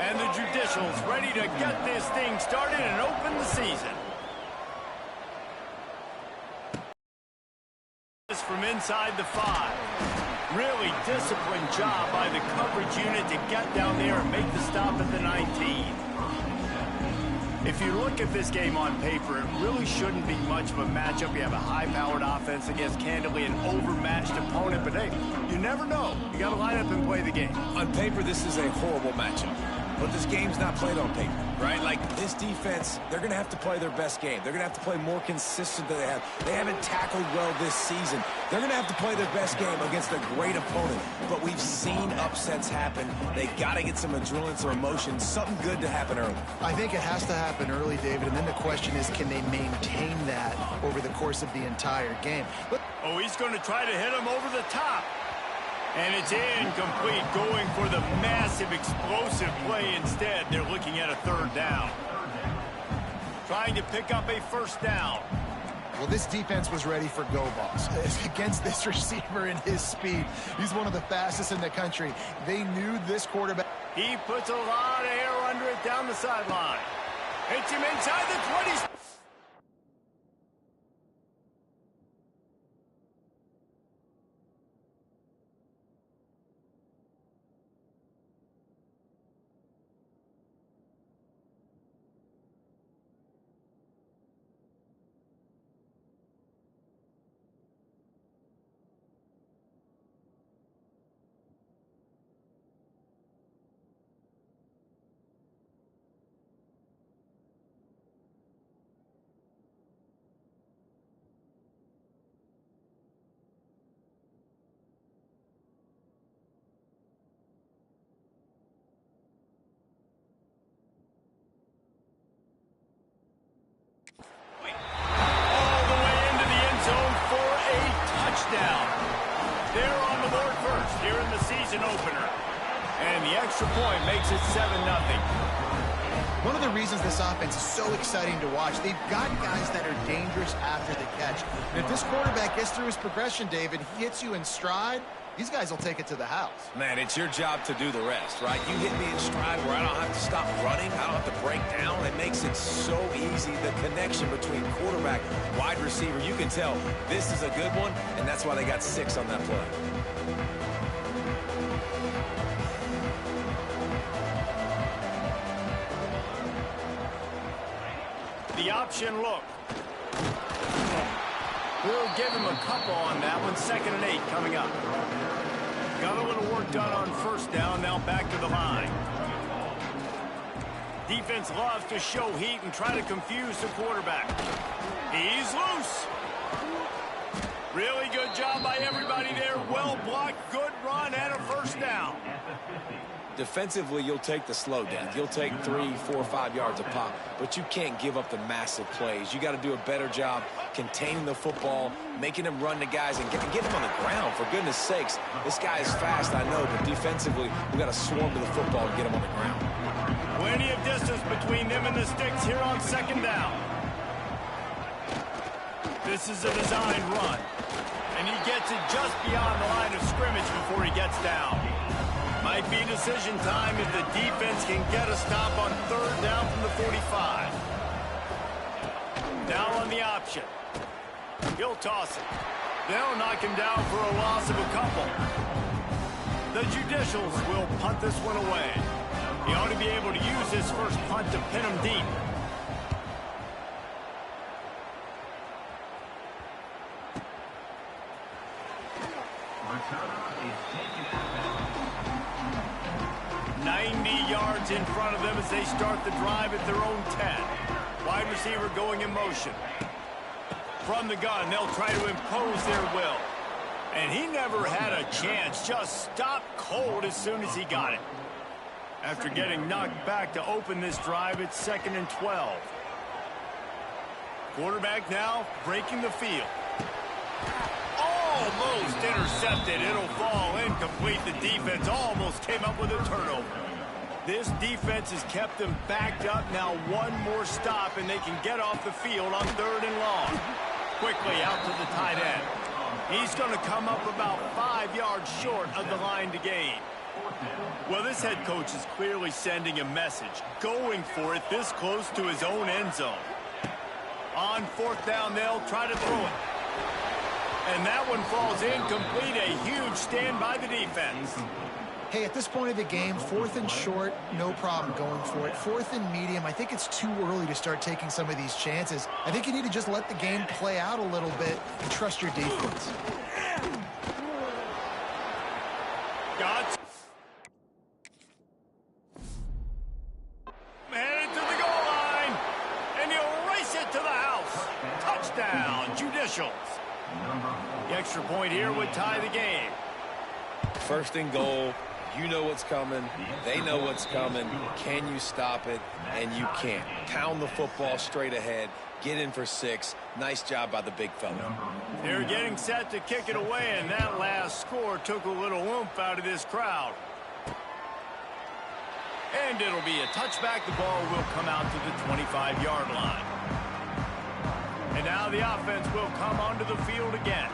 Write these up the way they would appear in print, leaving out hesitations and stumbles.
And the Judicials ready to get this thing started and open the season. From inside the 5. Really disciplined job by the coverage unit to get down there and make the stop at the 19. If you look at this game on paper, it really shouldn't be much of a matchup. You have a high-powered offense against, candidly, an overmatched opponent. But, hey, you never know. You got to line up and play the game. On paper, this is a horrible matchup. But this game's not played on paper, right? Like, this defense, they're going to have to play their best game. They're going to have to play more consistent than they have. They haven't tackled well this season. They're going to have to play their best game against a great opponent. But we've seen upsets happen. They got to get some adrenaline, some emotion, something good to happen early. I think it has to happen early, David, and then the question is, can they maintain that over the course of the entire game? Oh, he's going to try to hit him over the top. And it's incomplete, going for the massive explosive play instead. They're looking at a 3rd down. Trying to pick up a 1st down. Well, this defense was ready for go balls. Against this receiver and his speed, he's one of the fastest in the country. They knew this quarterback. He puts a lot of air under it down the sideline. Hits him inside the 20. They're on the board first here in the season opener. And the extra point makes it 7-0. One of the reasons this offense is so exciting to watch, they've got guys that are dangerous after the catch. And if this quarterback gets through his progression, David, he hits you in stride, these guys will take it to the house. Man, it's your job to do the rest, right? You hit me in stride where I don't have to stop running. I don't have to break down. It makes it so easy. The connection between quarterback, wide receiver, you can tell this is a good one, and that's why they got 6 on that play. The option look. We'll give him a couple on that one. 2nd and 8 coming up. Got a little work done on 1st down. Now back to the line. Defense loves to show heat and try to confuse the quarterback. He's loose. Really good job by everybody there. Well blocked, good run, and a 1st down. Defensively, you'll take the slow down. You'll take 3, 4, 5 yards a pop, but you can't give up the massive plays. You got to do a better job containing the football, making them run to guys, and get them on the ground. For goodness sakes, this guy is fast, I know, but defensively, we got to swarm to the football and get him on the ground. Plenty of distance between them and the sticks here on 2nd down. This is a designed run, and he gets it just beyond the line of scrimmage before he gets down. Might be decision time if the defense can get a stop on 3rd down from the 45. Now on the option. He'll toss it. They'll knock him down for a loss of a couple. The Judicials will punt this one away. He ought to be able to use his first punt to pin him deep. In front of them as they start the drive at their own 10. Wide receiver going in motion. From the gun, they'll try to impose their will. And he never had a chance. Just stopped cold as soon as he got it. After getting knocked back to open this drive, it's 2nd and 12. Quarterback now breaking the field. Almost intercepted. It'll fall incomplete. The defense almost came up with a turnover. This defense has kept them backed up. Now one more stop, and they can get off the field on 3rd and long. Quickly out to the tight end. He's going to come up about 5 yards. yards short of the line to gain. Well, this head coach is clearly sending a message, going for it this close to his own end zone. On fourth down, they'll try to throw it. And that one falls incomplete. A huge stand by the defense. Hey, at this point of the game, 4th and short, no problem going for it. 4th and medium, I think it's too early to start taking some of these chances. I think you need to just let the game play out a little bit and trust your defense. Got headed to the goal line, and he'll race it to the house. Touchdown, Judicials. The extra point here would tie the game. 1st and goal. You know what's coming. They know what's coming. Can you stop it? And you can't. Pound the football straight ahead. Get in for 6. Nice job by the big fella. They're getting set to kick it away, and that last score took a little oomph out of this crowd. And it'll be a touchback. The ball will come out to the 25-yard line. And now the offense will come onto the field again.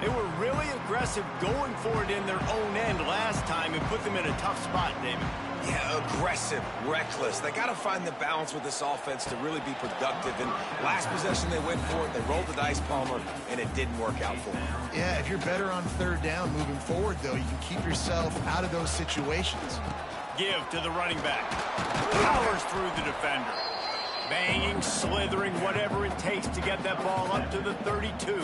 They were really aggressive going for it in their own end last time and put them in a tough spot, David. Yeah, aggressive, reckless. They got to find the balance with this offense to really be productive. And last possession they went for it, they rolled the dice, Palmer, and it didn't work out for them. Yeah, if you're better on 3rd down moving forward, though, you can keep yourself out of those situations. Give to the running back. Powers through the defender. Banging, slithering, whatever it takes to get that ball up to the 32.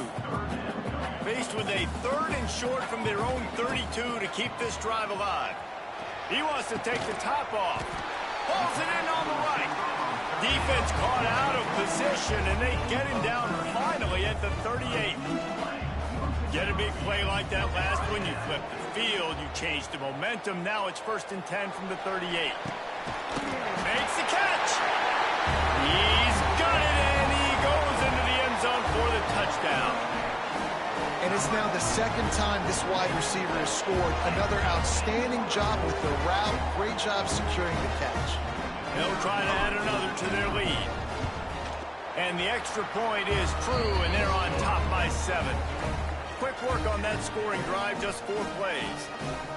Faced with a 3rd and short from their own 32 to keep this drive alive. He wants to take the top off. Pulls it in on the right. Defense caught out of position, and they get him down finally at the 38. Get a big play like that last one, you flip the field, you change the momentum. Now it's 1st and 10 from the 38. Makes the catch. He's got it, and he goes into the end zone for the touchdown. And it's now the 2nd time this wide receiver has scored. Another outstanding job with the route. Great job securing the catch. They'll try to add another to their lead. And the extra point is true, and they're on top by 7. Quick work on that scoring drive, just 4 plays.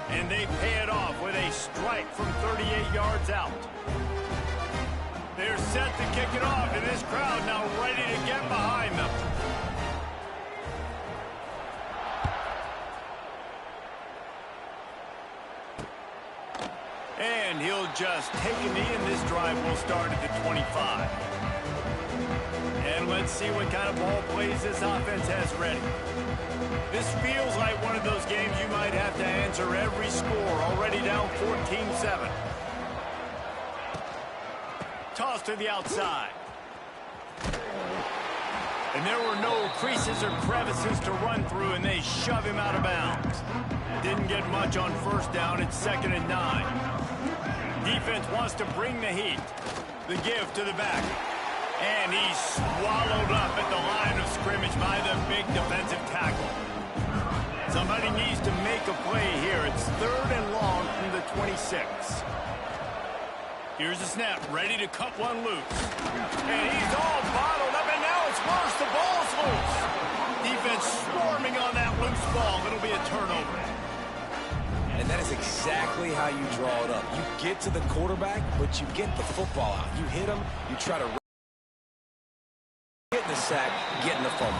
And they pay it off with a strike from 38 yards out. They're set to kick it off, and this crowd now ready to get behind them. And he'll just take a knee, and this drive will start at the 25. And let's see what kind of ball plays this offense has ready. This feels like one of those games you might have to answer every score, already down 14-7. Toss to the outside. And there were no creases or crevices to run through, and they shove him out of bounds. Didn't get much on 1st down. It's 2nd and 9. Defense wants to bring the heat. The give to the back. And he's swallowed up at the line of scrimmage by the big defensive tackle. Somebody needs to make a play here. It's 3rd and long from the 26. Here's the snap, ready to cut one loose. And he's all bottled up, and now it's worse. The ball's loose. Defense swarming on that loose ball. It'll be a turnover. And that is exactly how you draw it up. You get to the quarterback, but you get the football out. You hit him, you try to get in the sack, get in the fumble.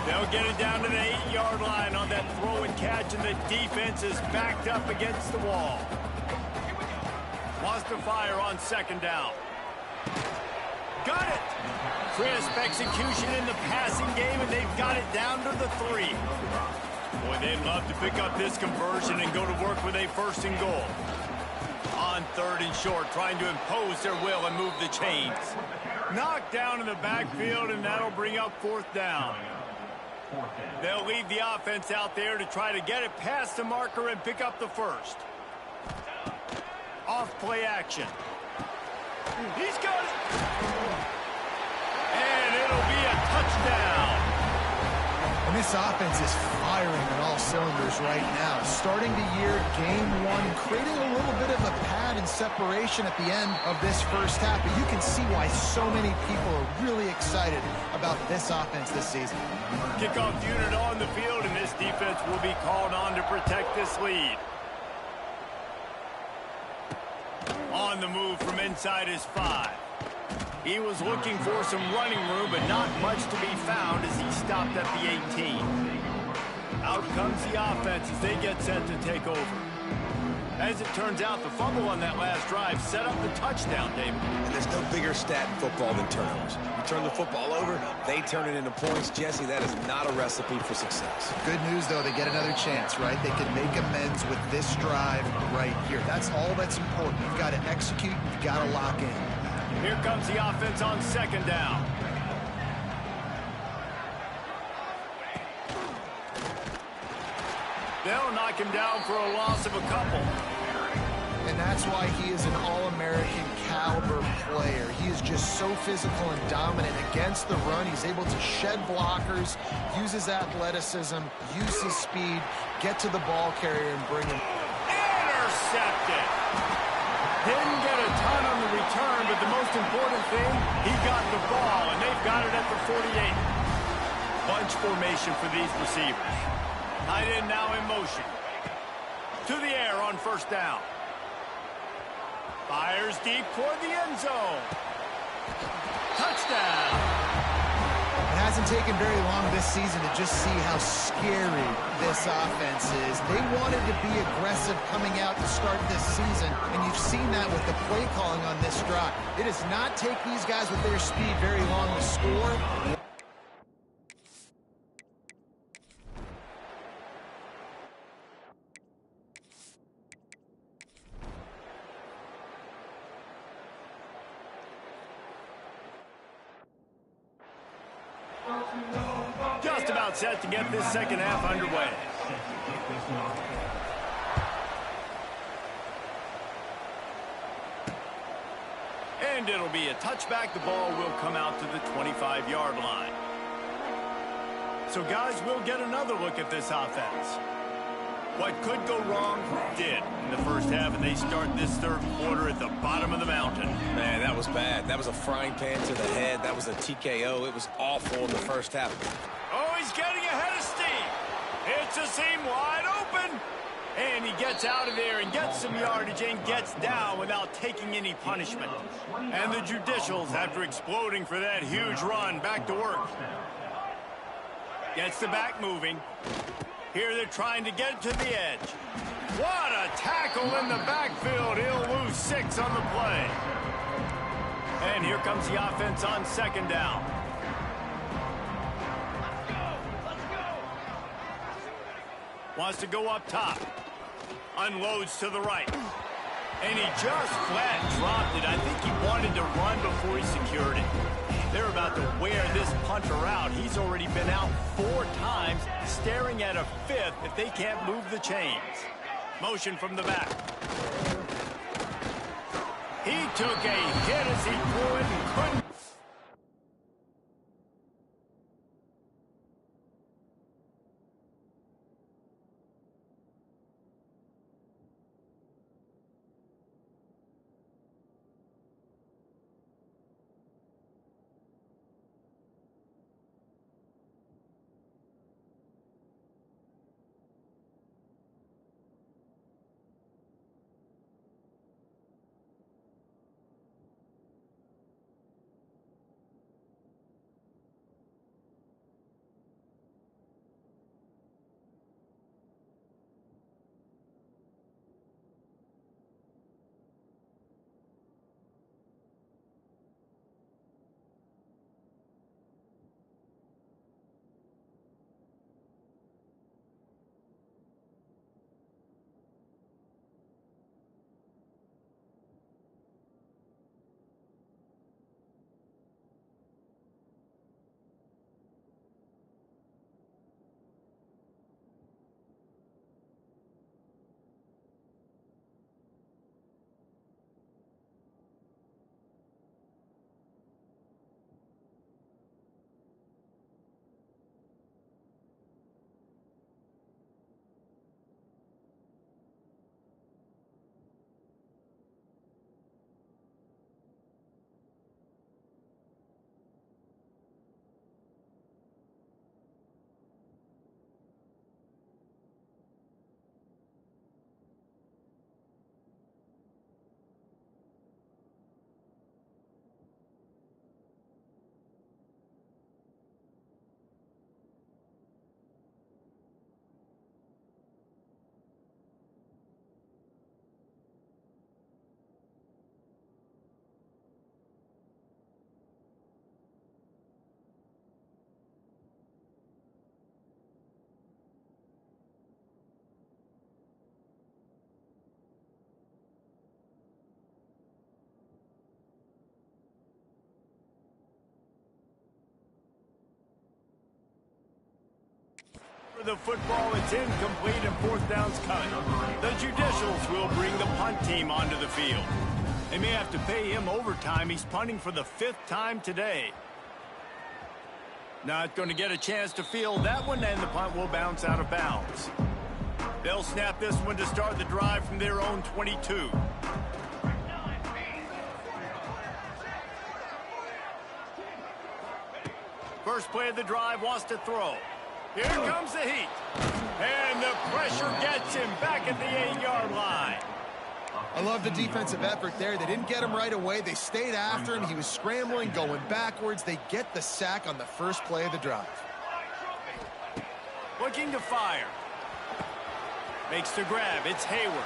They'll get it down to the 8-yard line on that throw and catch, and the defense is backed up against the wall. Wants to fire on 2nd down. Got it! Crisp execution in the passing game, and they've got it down to the 3. Boy, they'd love to pick up this conversion and go to work with a 1st and goal. On 3rd and short, trying to impose their will and move the chains. Knocked down in the backfield, and that'll bring up 4th down. They'll leave the offense out there to try to get it past the marker and pick up the 1st. Off play action. He's got it. And it'll be a touchdown. And this offense is firing on all cylinders right now. Starting the year, game one, creating a little bit of a pad and separation at the end of this first half. But you can see why so many people are really excited about this offense this season. Kickoff unit on the field, and this defense will be called on to protect this lead. On the move from inside his 5. He was looking for some running room, but not much to be found as he stopped at the 18. Out comes the offense as they get set to take over. As it turns out, the fumble on that last drive set up the touchdown, David. And there's no bigger stat in football than turnovers. You turn the football over, they turn it into points. Jesse, that is not a recipe for success. Good news, though, they get another chance, right? They can make amends with this drive right here. That's all that's important. You've got to execute, you've got to lock in. Here comes the offense on second down. They'll knock him down for a loss of a couple. And that's why he is an All-American caliber player. He is just so physical and dominant against the run. He's able to shed blockers, use his athleticism, use his speed, get to the ball carrier and bring him. Intercepted. Didn't get a ton on the return, but the most important thing, he got the ball, and they've got it at the 48. Bunch formation for these receivers. Tight end now in motion. To the air on first down. Fires deep toward the end zone. Touchdown. It hasn't taken very long this season to just see how scary this offense is. They wanted to be aggressive coming out to start this season, and you've seen that with the play calling on this drive. It does not take these guys with their speed very long to score. Just about set to get this second half underway. And it'll be a touchback. The ball will come out to the 25-yard line. So, guys, we'll get another look at this offense. What could go wrong did in the first half, and they start this third quarter at the bottom of the mountain. Man, that was bad. That was a frying pan to the head. That was a TKO. It was awful in the first half. Oh, he's getting ahead of steam. It's a seam wide open. And he gets out of there and gets some yardage and gets down without taking any punishment. And the Judicials, after exploding for that huge run, back to work. Gets the back moving. Here they're trying to get it to the edge. What a tackle in the backfield. He'll lose 6 on the play. And here comes the offense on second down. Wants to go up top. Unloads to the right. And he just flat dropped it. I think he wanted to run before he secured it. They're about to wear this punter out. He's already been out 4 times, staring at a 5th if they can't move the chains. Motion from the back. He took a hit as he threw it and couldn't. The football is incomplete and fourth down's coming. The Judicials will bring the punt team onto the field. They may have to pay him overtime. He's punting for the 5th time today. Not going to get a chance to field that one, and the punt will bounce out of bounds. They'll snap this one to start the drive from their own 22. First play of the drive, wants to throw. Here comes the heat. And the pressure gets him back at the 8-yard line. I love the defensive effort there. They didn't get him right away. They stayed after him. He was scrambling, going backwards. They get the sack on the first play of the drive. Looking to fire. Makes the grab. It's Hayward.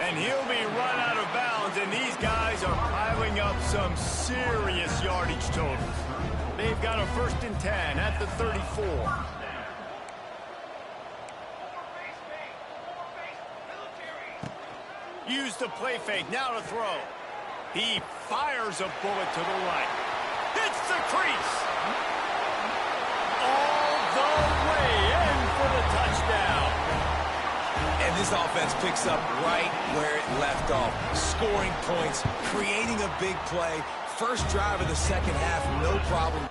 And he'll be run out of bounds, and these guys are piling up some serious yardage totals. They've got a 1st and 10 at the 34. Use the play fake, now to throw. He fires a bullet to the right. Hits the crease. All the way in for the touchdown. And this offense picks up right where it left off. Scoring points, creating a big play. First drive of the second half, no problem.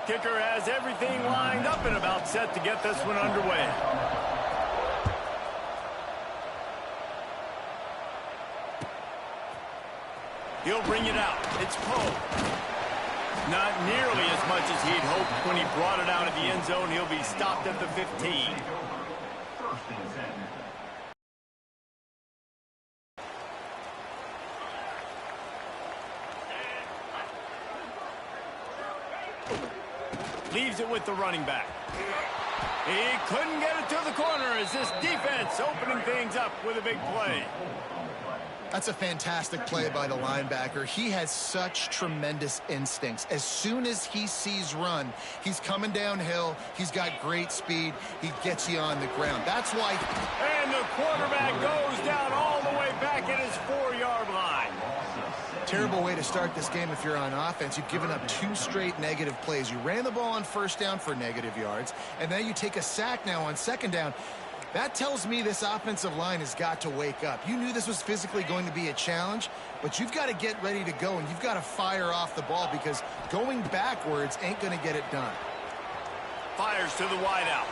kicker has everything lined up and about set to get this one underway. He'll bring it out. It's Poe. Not nearly as much as he'd hoped when he brought it out of the end zone. He'll be stopped at the 15. Leaves it with the running back. He couldn't get it to the corner as this defense opening things up with a big play. That's a fantastic play by the linebacker. He has such tremendous instincts. As soon as he sees run, he's coming downhill. He's got great speed. He gets you on the ground. That's why. And the quarterback goes down all the way back at his 4-yard line. Terrible way to start this game if you're on offense. You've given up 2 straight negative plays. You ran the ball on first down for negative yards, and then you take a sack now on second down. That tells me this offensive line has got to wake up. You knew this was physically going to be a challenge, but you've got to get ready to go, and you've got to fire off the ball because going backwards ain't going to get it done. Fires to the wideout.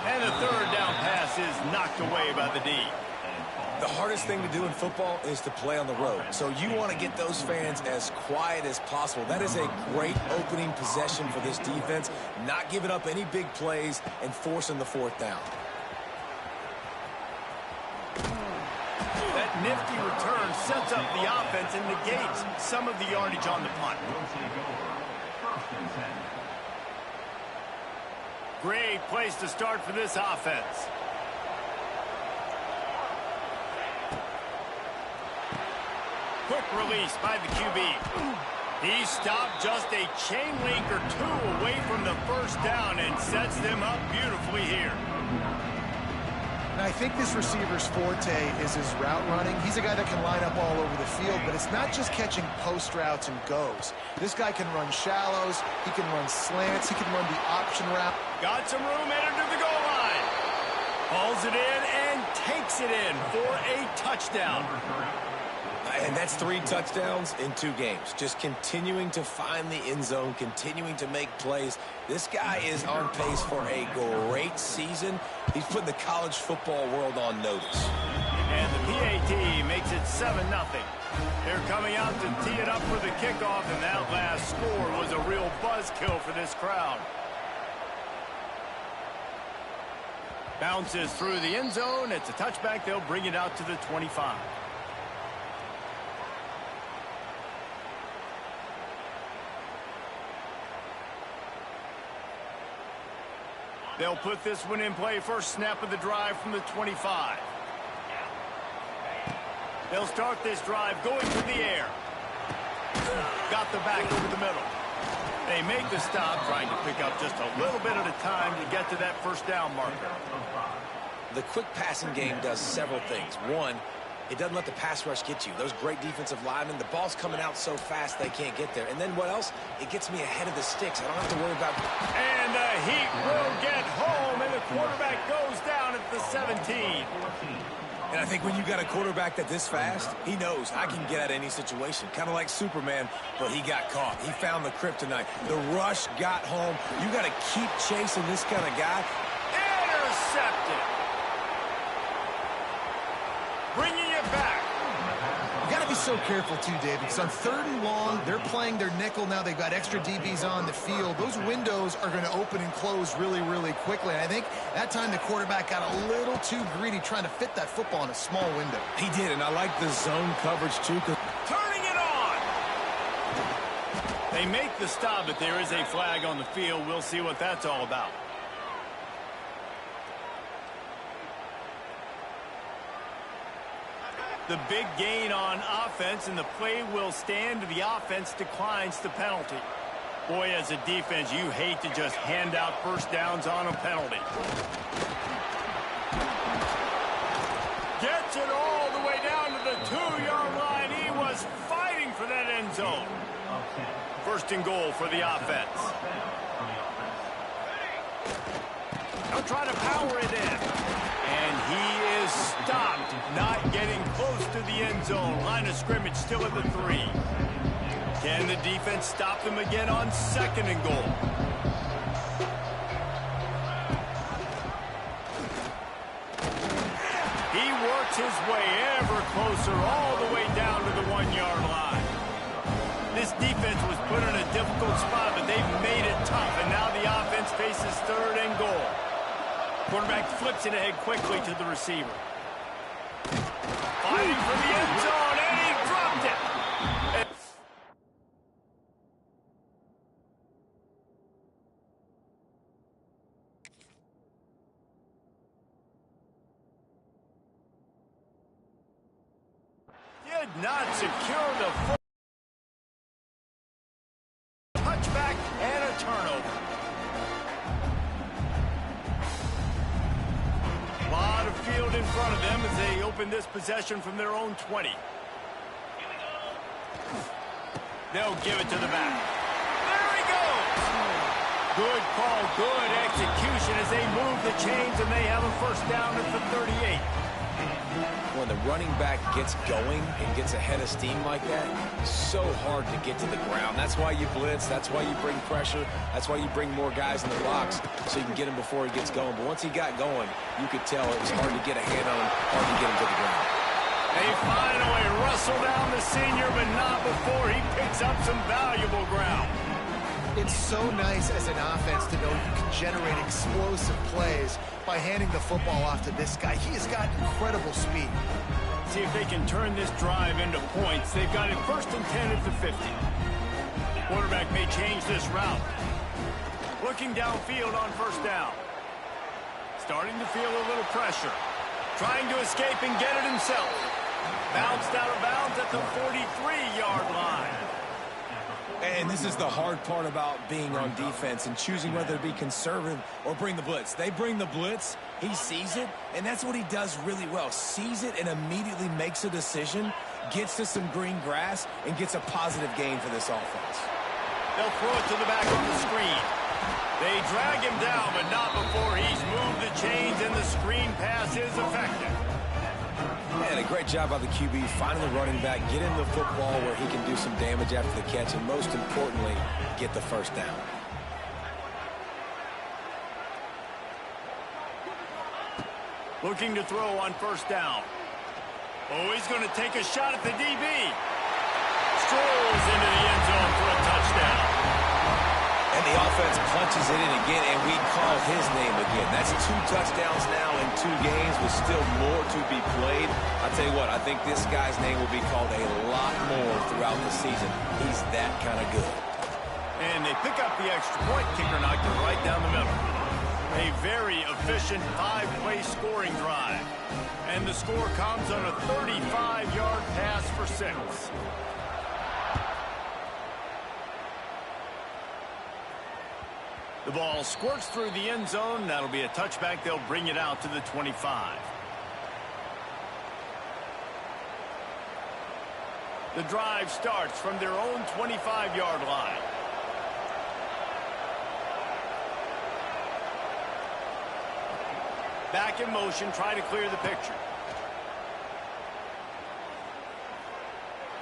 And the third down pass is knocked away by the D. The hardest thing to do in football is to play on the road. So you want to get those fans as quiet as possible. That is a great opening possession for this defense, not giving up any big plays and forcing the 4th down. That nifty return sets up the offense and negates some of the yardage on the punt. Great place to start for this offense. Quick release by the QB. He stopped just a chain link or 2 away from the first down and sets them up beautifully here. And I think this receiver's forte is his route running. He's a guy that can line up all over the field, but it's not just catching post routes and goes. This guy can run shallows, he can run slants, he can run the option route. Got some room headed to the goal line. Hauls it in and takes it in for a touchdown. And that's 3 touchdowns in 2 games. Just continuing to find the end zone, continuing to make plays. This guy is on pace for a great season. He's putting the college football world on notice. And the PAT makes it 7-0. They're coming out to tee it up for the kickoff, and that last score was a real buzzkill for this crowd. Bounces through the end zone. It's a touchback. They'll bring it out to the 25. They'll put this one in play. First snap of the drive from the 25. They'll start this drive going to the air. Got the back over the middle. They make the stop, trying to pick up just a little bit at a time to get to that first down marker. The quick passing game does several things. One, it doesn't let the pass rush get you. Those great defensive linemen, the ball's coming out so fast they can't get there. And then what else? It gets me ahead of the sticks. I don't have to worry about... And the Heat will get home, and the quarterback goes down at the 17. And I think when you got a quarterback that this fast, he knows I can get out of any situation. Kind of like Superman, but he got caught. He found the kryptonite. The rush got home. You got to keep chasing this kind of guy. Intercepted. Bringing it back. You got to be so careful, too, Dave, because on 3rd and long, they're playing their nickel now. They've got extra DBs on the field. Those windows are going to open and close really, really quickly. And I think that time the quarterback got a little too greedy trying to fit that football in a small window. He did, and I like the zone coverage, too. Turning it on. They make the stop, but there is a flag on the field. We'll see what that's all about. The big gain on offense, and the play will stand. The offense declines the penalty. Boy, as a defense, you hate to just hand out first downs on a penalty. Gets it all the way down to the 2-yard line. He was fighting for that end zone. First and goal for the offense. They'll try to power it in. And he is stopped, not getting close to the end zone. Line of scrimmage still at the 3. Can the defense stop them again on 2nd and goal? He works his way ever closer all the way down to the 1-yard line. This defense was put in a difficult spot, but they've made it tough, and now the offense faces 3rd and goal. Quarterback flips it ahead quickly to the receiver. Fighting for the end zone, and he dropped it. Did not secure the touchback and a turnover. A lot of field in front of them as they open this possession from their own 20. They'll give it to the back. There he goes. Good call, good execution as they move the chains, and they have a first down at the 38. When the running back gets going and gets ahead of steam like that, so hard to get to the ground. That's why you blitz. That's why you bring pressure. That's why you bring more guys in the box so you can get him before he gets going. But once he got going, you could tell it was hard to get a hand on him, hard to get him to the ground. They finally wrestle down the senior, but not before he picks up some valuable ground. It's so nice as an offense to know you can generate explosive plays by handing the football off to this guy. He has got incredible speed. See if they can turn this drive into points. They've got it 1st and 10 at the 50. Quarterback may change this route. Looking downfield on 1st down. Starting to feel a little pressure. Trying to escape and get it himself. Bounced out of bounds at the 43-yard line. And this is the hard part about being on defense and choosing whether to be conservative or bring the blitz. They bring the blitz, he sees it, and that's what he does really well. Sees it and immediately makes a decision, gets to some green grass, and gets a positive gain for this offense. They'll throw it to the back on the screen. They drag him down, but not before he's moved the chains, and the screen pass is effective. And a great job by the QB finding the running back, get him the football where he can do some damage after the catch, and most importantly, get the first down. Looking to throw on 1st down. Oh, he's going to take a shot at the DB. Strolls into the end zone for a touchdown. And the offense punches it in again, and we call his name again. That's 2 touchdowns now in 2 games with still more to be played. I'll tell you what, I think this guy's name will be called a lot more throughout the season. He's that kind of good. And they pick up the extra point. Kicker knocked it right down the middle. A very efficient 5-play scoring drive. And the score comes on a 35-yard pass for 6. The ball squirts through the end zone. That'll be a touchback. They'll bring it out to the 25. The drive starts from their own 25-yard line. Back in motion, try to clear the picture.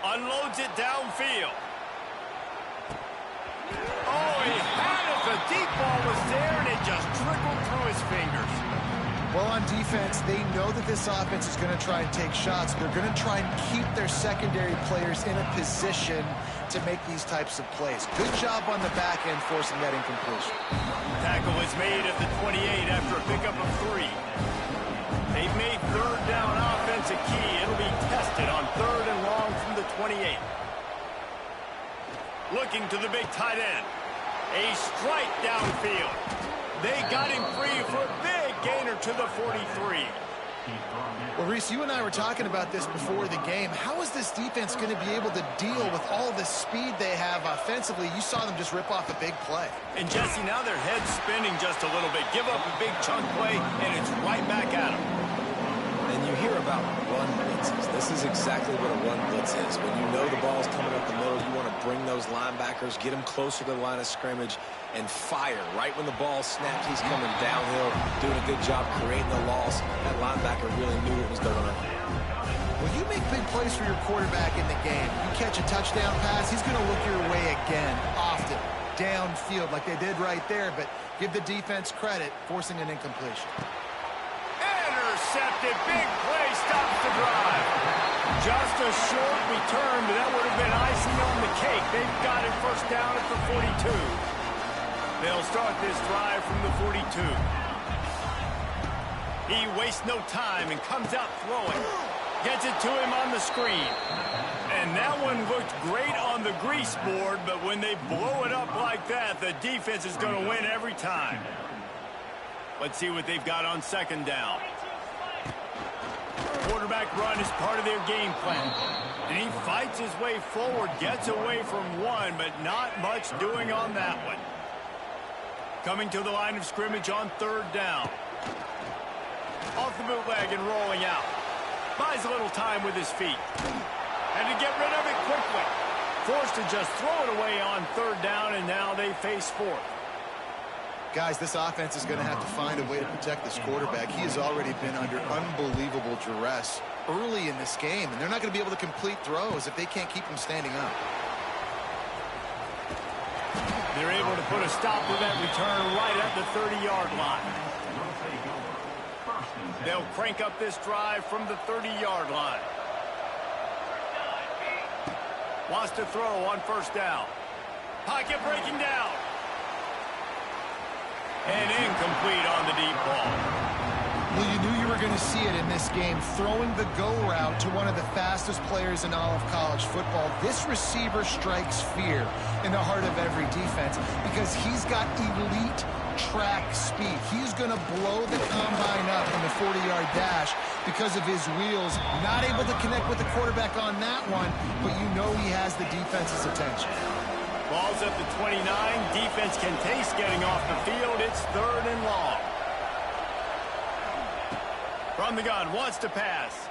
Unloads it downfield. Oh, he had it. The deep ball was there, and it just trickled through his fingers. Well, on defense, they know that this offense is going to try and take shots. They're going to try and keep their secondary players in a position to make these types of plays. Good job on the back end forcing that incompletion. Tackle is made at the 28 after a pickup of 3. They've made 3rd down offense a key. It'll be tested on 3rd and long from the 28. Looking to the big tight end. A strike downfield. They got him free for a big gainer to the 43. Well, Reese, you and I were talking about this before the game. How is this defense going to be able to deal with all the speed they have offensively? You saw them just rip off a big play. And, Jesse, now their head's spinning just a little bit. Give up a big chunk play, and it's right back at them. And you hear about run blitzes. This is exactly what a run blitz is. When you know the ball's coming up the middle, you want to bring those linebackers, get them closer to the line of scrimmage, and fire. Right when the ball snaps, he's coming downhill, doing a good job creating the loss. That linebacker really knew what was going on. When you make big plays for your quarterback in the game, you catch a touchdown pass, he's going to look your way again, often, downfield like they did right there, but give the defense credit, forcing an incompletion. Intercepted, big play drive. Just a short return, but that would have been icing on the cake. They've got it first down at the 42. They'll start this drive from the 42. He wastes no time and comes out throwing. Gets it to him on the screen. And that one looked great on the grease board, but when they blow it up like that, the defense is going to win every time. Let's see what they've got on second down. Quarterback run is part of their game plan. And he fights his way forward, gets away from one, but not much doing on that one. Coming to the line of scrimmage on third down. Off the bootleg and rolling out. Buys a little time with his feet. And to get rid of it quickly. Forced to just throw it away on third down, and now they face fourth. Guys, this offense is going to have to find a way to protect this quarterback. He has already been under unbelievable duress early in this game, and they're not going to be able to complete throws if they can't keep him standing up. They're able to put a stop to that return right at the 30-yard line. They'll crank up this drive from the 30-yard line. Wants to throw on first down. Pocket breaking down. And incomplete on the deep ball. Well, you knew you were going to see it in this game, throwing the go route to one of the fastest players in all of college football. This receiver strikes fear in the heart of every defense because he's got elite track speed. He's going to blow the combine up in the 40-yard dash because of his wheels. Not able to connect with the quarterback on that one, but you know he has the defense's attention. Ball's at the 29. Defense can taste getting off the field. It's third and long. From the gun, wants to pass.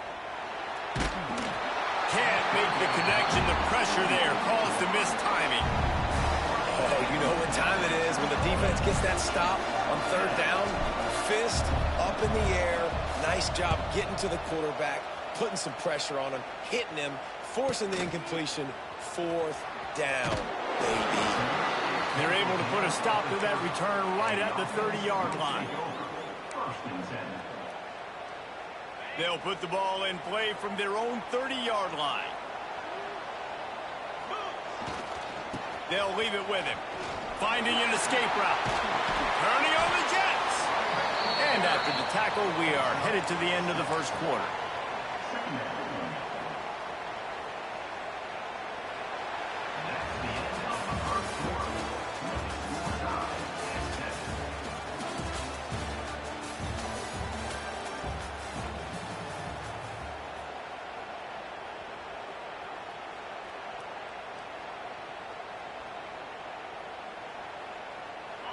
Can't make the connection. The pressure there caused the missed timing. Oh, you know what time it is when the defense gets that stop on third down. Fist up in the air. Nice job getting to the quarterback, putting some pressure on him, hitting him, forcing the incompletion. Fourth down, baby. They're able to put a stop to that return right at the 30-yard line. They'll put the ball in play from their own 30-yard line. They'll leave it with him. Finding an escape route. Turning on the Jets. And after the tackle, we are headed to the end of the first quarter.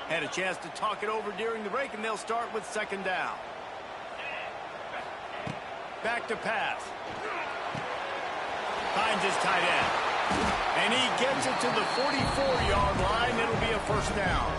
Had a chance to talk it over during the break, and they'll start with second down. Back to pass. Finds his tight end. And he gets it to the 44-yard line. It'll be a first down.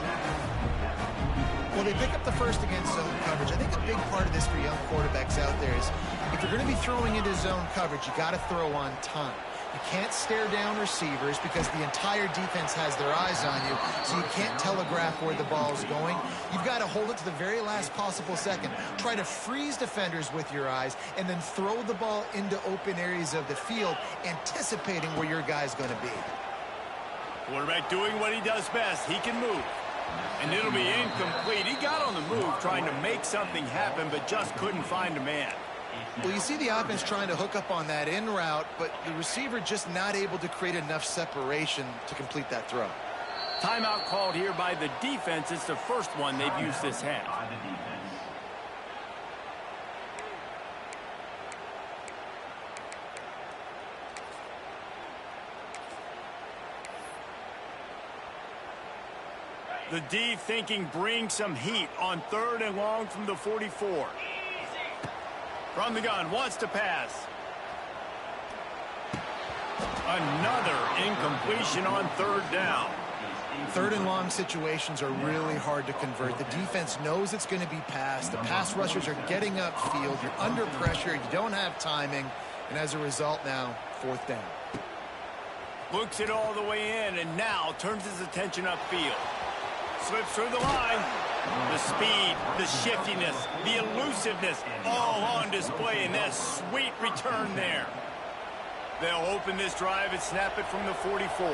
Well, they pick up the first against zone coverage. I think a big part of this for young quarterbacks out there is if you're going to be throwing into zone coverage, you got to throw on time. You can't stare down receivers because the entire defense has their eyes on you, so you can't telegraph where the ball is going. You've got to hold it to the very last possible second. Try to freeze defenders with your eyes and then throw the ball into open areas of the field, anticipating where your guy's going to be. Quarterback doing what he does best. He can move. And it'll be incomplete. He got on the move trying to make something happen, but just couldn't find a man. Well, you see the offense trying to hook up on that in route, but the receiver just not able to create enough separation to complete that throw. Timeout called here by the defense. It's the first one they've used this half. The D thinking bring some heat on third and long from the 44. From the gun, wants to pass. Another incompletion on third down. Third and long situations are really hard to convert. The defense knows it's going to be passed. The pass rushers are getting upfield. You're under pressure. You don't have timing. And as a result now, fourth down. Looks it all the way in and now turns his attention upfield. Slips through the line. The speed, the shiftiness, the elusiveness, all on display in that sweet return there. They'll open this drive and snap it from the 44.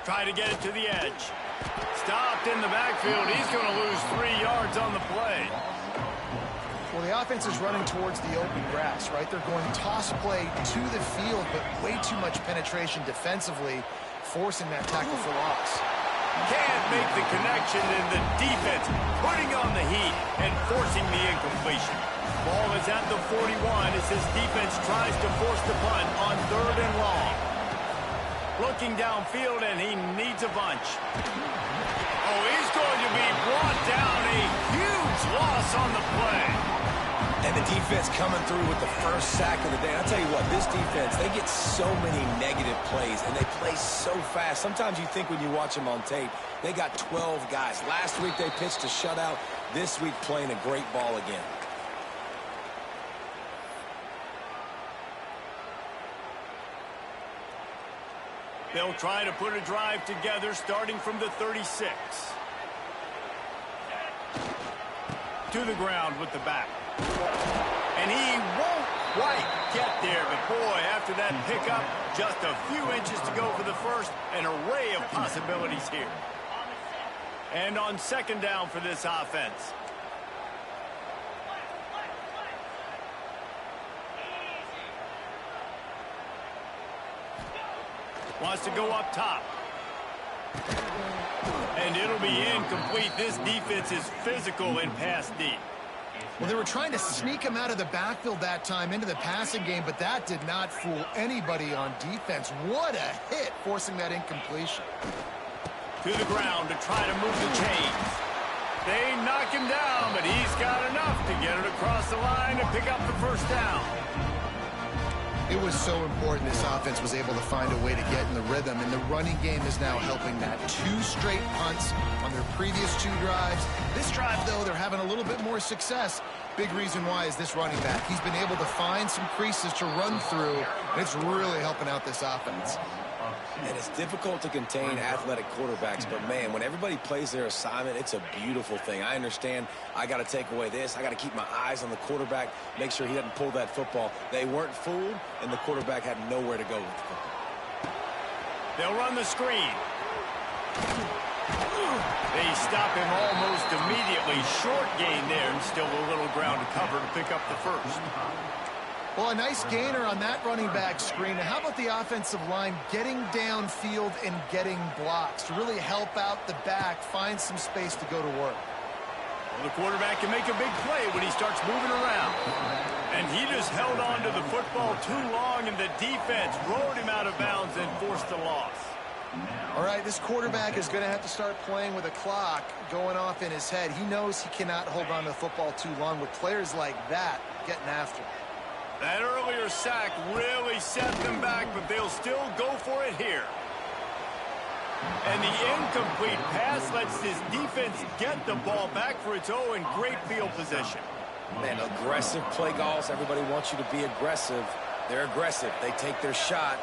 Try to get it to the edge. Stopped in the backfield. He's going to lose 3 yards on the play. Well, the offense is running towards the open grass, right? They're going toss play to the field, but way too much penetration defensively, forcing that tackle for loss. Can't make the connection, and the defense putting on the heat and forcing the incompletion. Ball is at the 41 as his defense tries to force the punt on 3rd and long. Looking downfield, and he needs a bunch. Oh, he's going to be brought down. A huge loss on the play. And the defense coming through with the first sack of the day. I'll tell you what, this defense, they get so many negative plays, and they play so fast. Sometimes you think when you watch them on tape, they got 12 guys. Last week they pitched a shutout. This week playing a great ball again. They'll try to put a drive together starting from the 36. To the ground with the back. And he won't quite get there, but boy, after that pickup, just a few inches to go for the first, an array of possibilities here. And on 2nd down for this offense. Wants to go up top. And it'll be incomplete. This defense is physical in pass deep. Well, they were trying to sneak him out of the backfield that time into the passing game, but that did not fool anybody on defense. What a hit, forcing that incompletion. To the ground to try to move the chains. They knock him down, but he's got enough to get it across the line and pick up the 1st down. It was so important this offense was able to find a way to get in the rhythm, and the running game is now helping that. 2 straight punts on their previous 2 drives. This drive, though, they're having a little bit more success. Big reason why is this running back. He's been able to find some creases to run through, and it's really helping out this offense. And it's difficult to contain athletic quarterbacks, but man, when everybody plays their assignment, it's a beautiful thing. I understand I got to take away this. I got to keep my eyes on the quarterback, make sure he doesn't pull that football. They weren't fooled, and the quarterback had nowhere to go with the football. They'll run the screen. They stop him almost immediately. Short gain there, and still a little ground to cover to pick up the 1st. Well, a nice gainer on that running back screen. How about the offensive line getting downfield and getting blocks to really help out the back, find some space to go to work? Well, the quarterback can make a big play when he starts moving around. And he just held on to the football too long, and the defense rode him out of bounds and forced the loss. All right, this quarterback is going to have to start playing with a clock going off in his head. He knows he cannot hold on to the football too long with players like that getting after him. That earlier sack really set them back, but they'll still go for it here. And the incomplete pass lets this defense get the ball back for its own great field position. Man, aggressive play calls. Everybody wants you to be aggressive. They're aggressive. They take their shot.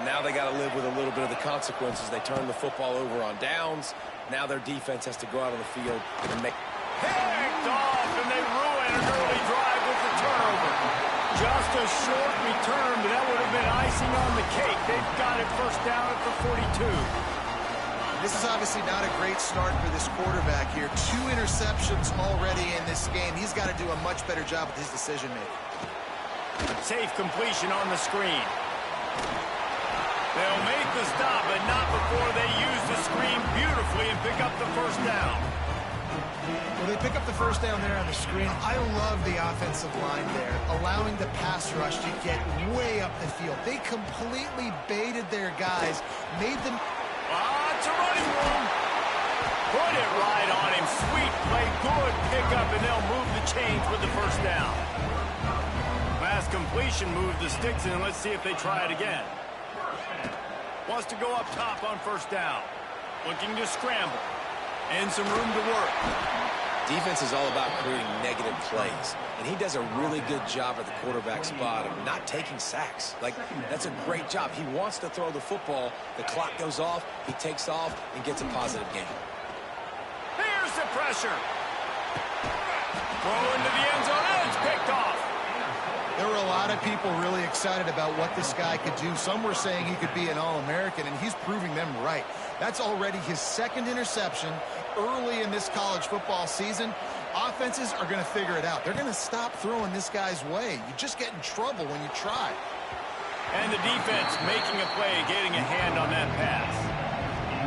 Now they got to live with a little bit of the consequences. They turn the football over on downs. Now their defense has to go out on the field and make... Picked off, and they ruin an early drive with the turnover. Just a short return, but that would have been icing on the cake. They've got it 1st down at the 42. This is obviously not a great start for this quarterback here. 2 interceptions already in this game. He's got to do a much better job with his decision-making. Safe completion on the screen. They'll make the stop, but not before they use the screen beautifully and pick up the 1st down. Well, they pick up the 1st down there on the screen. I love the offensive line there, allowing the pass rush to get way up the field. They completely baited their guys, made them... It's a running room. Put it right on him. Sweet play, good pickup, and they'll move the chains with the 1st down. Pass completion moved the sticks in. Let's see if they try it again. Wants to go up top on 1st down. Looking to scramble. And some room to work. Defense is all about creating negative plays, and he does a really good job at the quarterback spot of not taking sacks. Like, that's a great job. He wants to throw the football. The clock goes off, he takes off, and gets a positive gain. Here's the pressure. Throw into the end zone, and it's picked off. There were a lot of people really excited about what this guy could do. Some were saying he could be an All-American, and he's proving them right. That's already his second interception early in this college football season. Offenses are going to figure it out. They're going to stop throwing this guy's way. You just get in trouble when you try. And the defense making a play, getting a hand on that pass.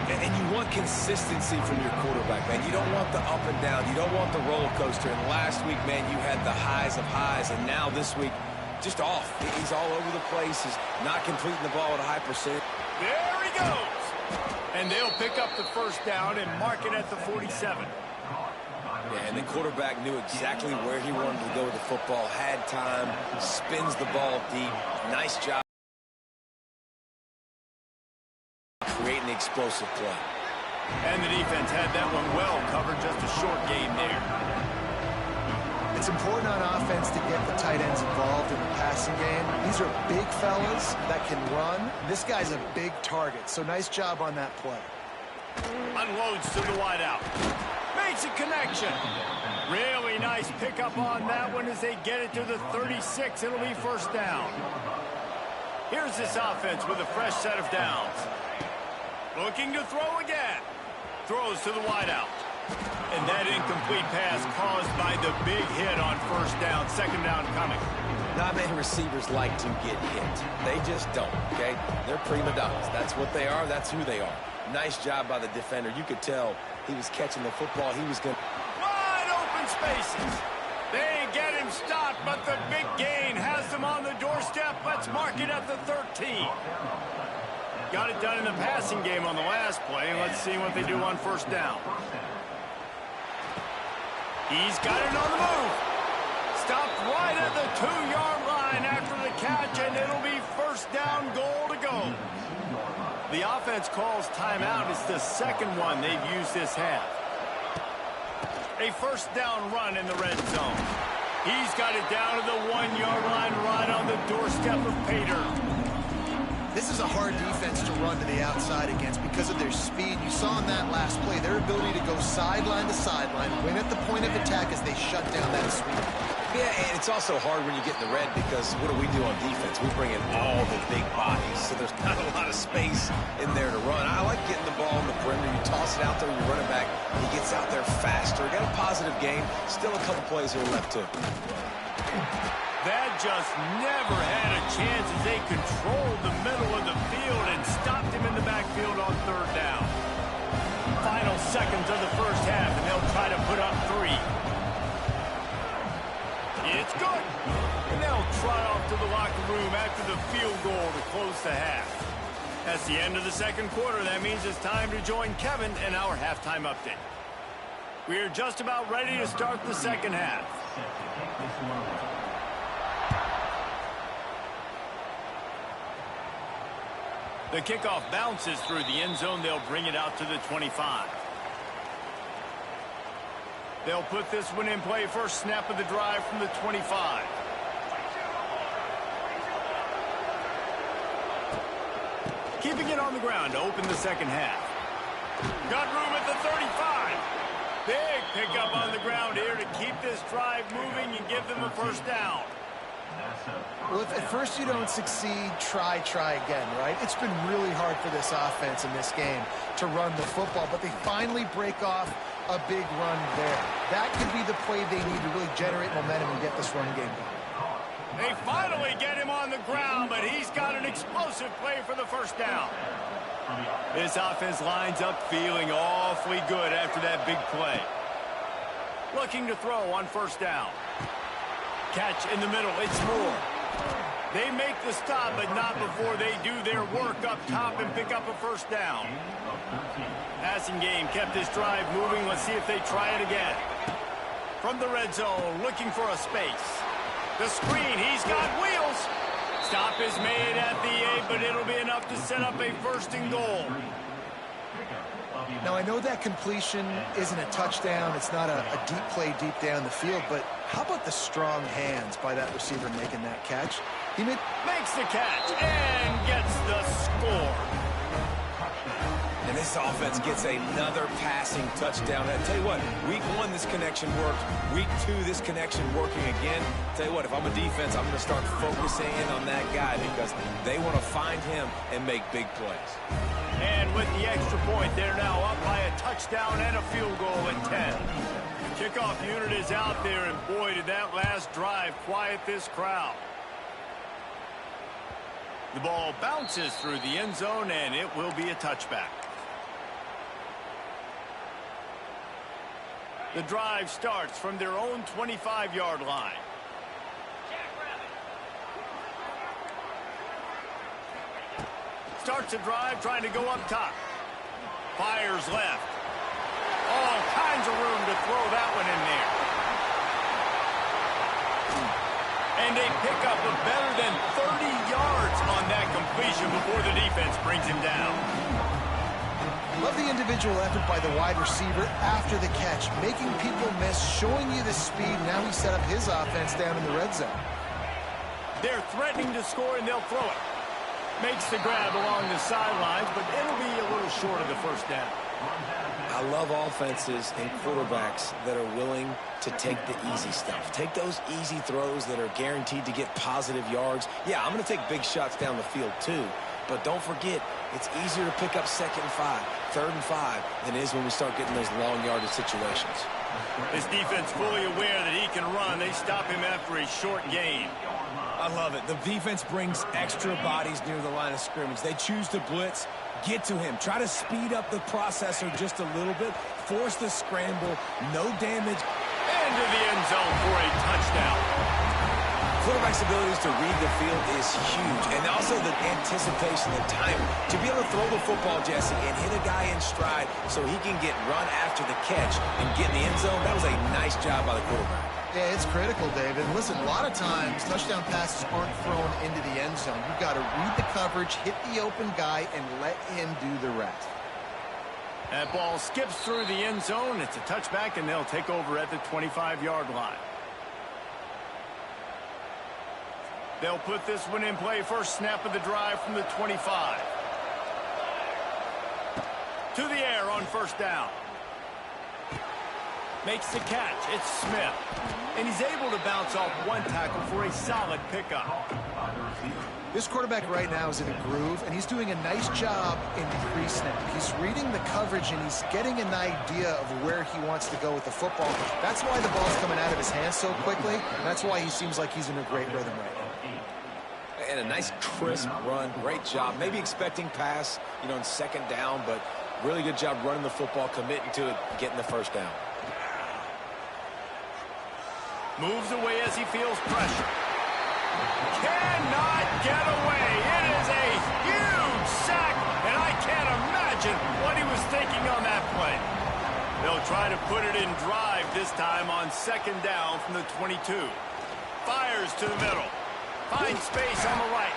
And you want consistency from your quarterback, man. You don't want the up and down. You don't want the roller coaster. And last week, man, you had the highs of highs. And now this week, just off. He's all over the place. He's not completing the ball at a high percent. There he goes. And they'll pick up the first down and mark it at the 47. Yeah, and the quarterback knew exactly where he wanted to go with the football, had time, spins the ball deep. Nice job creating the explosive play. And the defense had that one well covered, just a short game there. It's important on offense to get the tight ends involved in the passing game. These are big fellas that can run. This guy's a big target, so nice job on that play. Unloads to the wideout. Makes a connection. Really nice pickup on that one as they get it to the 36. It'll be first down. Here's this offense with a fresh set of downs. Looking to throw again. Throws to the wideout. And that incomplete pass caused by the big hit on first down. Second down coming. Not many receivers like to get hit. They just don't, okay? They're prima donnas. That's what they are. That's who they are. Nice job by the defender. You could tell he was catching the football. He was going to... Wide open spaces. They get him stopped, but the big gain has them on the doorstep. Let's mark it at the 13. Got it done in the passing game on the last play, and let's see what they do on first down. He's got it on the move. Stopped right at the 2-yard line after the catch, and it'll be first down, goal to go. The offense calls timeout. It's the second one they've used this half. A first down run in the red zone. He's got it down to the 1-yard line right on the doorstep of Pater. This is a hard defense to run to the outside against because of their speed. You saw in that last play their ability to go sideline to sideline, win at the point of attack as they shut down that sweep. Yeah, and it's also hard when you get in the red because what do on defense? We bring in all the big bodies, so there's not a lot of space in there to run. I like getting the ball on the perimeter. You toss it out there, you run it back. He gets out there faster. Got a positive game. Still a couple plays here left, too. That just never had a chance as they controlled the middle of the field and stopped him in the backfield on third down. Final seconds of the first half, and they'll try to put up 3. It's good. And they'll trot off to the locker room after the field goal to close the half. That's the end of the second quarter. That means it's time to join Kevin in our halftime update. We are just about ready to start the second half. The kickoff bounces through the end zone. They'll bring it out to the 25. They'll put this one in play. First snap of the drive from the 25. Keeping it on the ground to open the second half. Got room at the 35. Big pickup on the ground here to keep this drive moving and give them a first down. Well, if at first you don't succeed, try again, right? It's been really hard for this offense in this game to run the football, but they finally break off a big run there. That could be the play they need to really generate momentum and get this run game going. They finally get him on the ground, but he's got an explosive play for the first down. This offense lines up feeling awfully good after that big play. Looking to throw on first down. Catch in the middle. It's Moore. They make the stop, but not before they do their work up top and pick up a first down. Passing game kept this drive moving. Let's see if they try it again. From the red zone, looking for a space. The screen, he's got wheels. Stop is made at the 8, but it'll be enough to set up a first and goal. Now, I know that completion isn't a touchdown. It's not a deep play deep down the field, but how about the strong hands by that receiver making that catch? He makes the catch and gets the score. And this offense gets another passing touchdown. And I tell you what, week 1, this connection worked. Week 2, this connection working again. Tell you what, if I'm a defense, I'm going to start focusing in on that guy because they want to find him and make big plays. And with the extra point, they're now up by a touchdown and a field goal at 10. The kickoff unit is out there, and boy, did that last drive quiet this crowd. The ball bounces through the end zone, and it will be a touchback. The drive starts from their own 25-yard line. Starts a drive trying to go up top. Fires left. All kinds of room to throw that one in there. And they pick up a better than 30 yards on that completion before the defense brings him down. Love the individual effort by the wide receiver after the catch, making people miss, showing you the speed. Now he set up his offense down in the red zone. They're threatening to score, and they'll throw it. Makes the grab along the sidelines, but it'll be a little short of the first down. I love offenses and quarterbacks that are willing to take the easy stuff. Take those easy throws that are guaranteed to get positive yards. Yeah, I'm going to take big shots down the field too, but don't forget, it's easier to pick up 2nd and 5, 3rd and 5 than it is when we start getting those long yardage situations. This defense fully aware that he can run. They stop him after a short gain. I love it. The defense brings extra bodies near the line of scrimmage. They choose to blitz, get to him, try to speed up the processor just a little bit, force the scramble, no damage. Into the end zone for a touchdown. Quarterback's abilities to read the field is huge, and also the anticipation, the timing. To be able to throw the football, Jesse, and hit a guy in stride so he can get run after the catch and get in the end zone, that was a nice job by the quarterback. Yeah, it's critical, David. Listen, a lot of times, touchdown passes aren't thrown into the end zone. You've got to read the coverage, hit the open guy, and let him do the rest. That ball skips through the end zone. It's a touchback, and they'll take over at the 25-yard line. They'll put this one in play. First snap of the drive from the 25. To the air on first down. Makes the catch. It's Smith. And he's able to bounce off one tackle for a solid pickup. This quarterback right now is in a groove, and he's doing a nice job in pre-snap. He's reading the coverage, and he's getting an idea of where he wants to go with the football. That's why the ball's coming out of his hands so quickly, and that's why he seems like he's in a great rhythm right now. And a nice crisp run. Great job. Maybe expecting pass, in 2nd down, but really good job running the football, committing to it, getting the first down. Moves away as he feels pressure. Cannot get away. It is a huge sack, and I can't imagine what he was thinking on that play. They'll try to put it in drive this time on 2nd down from the 22. Fires to the middle. Finds space on the right.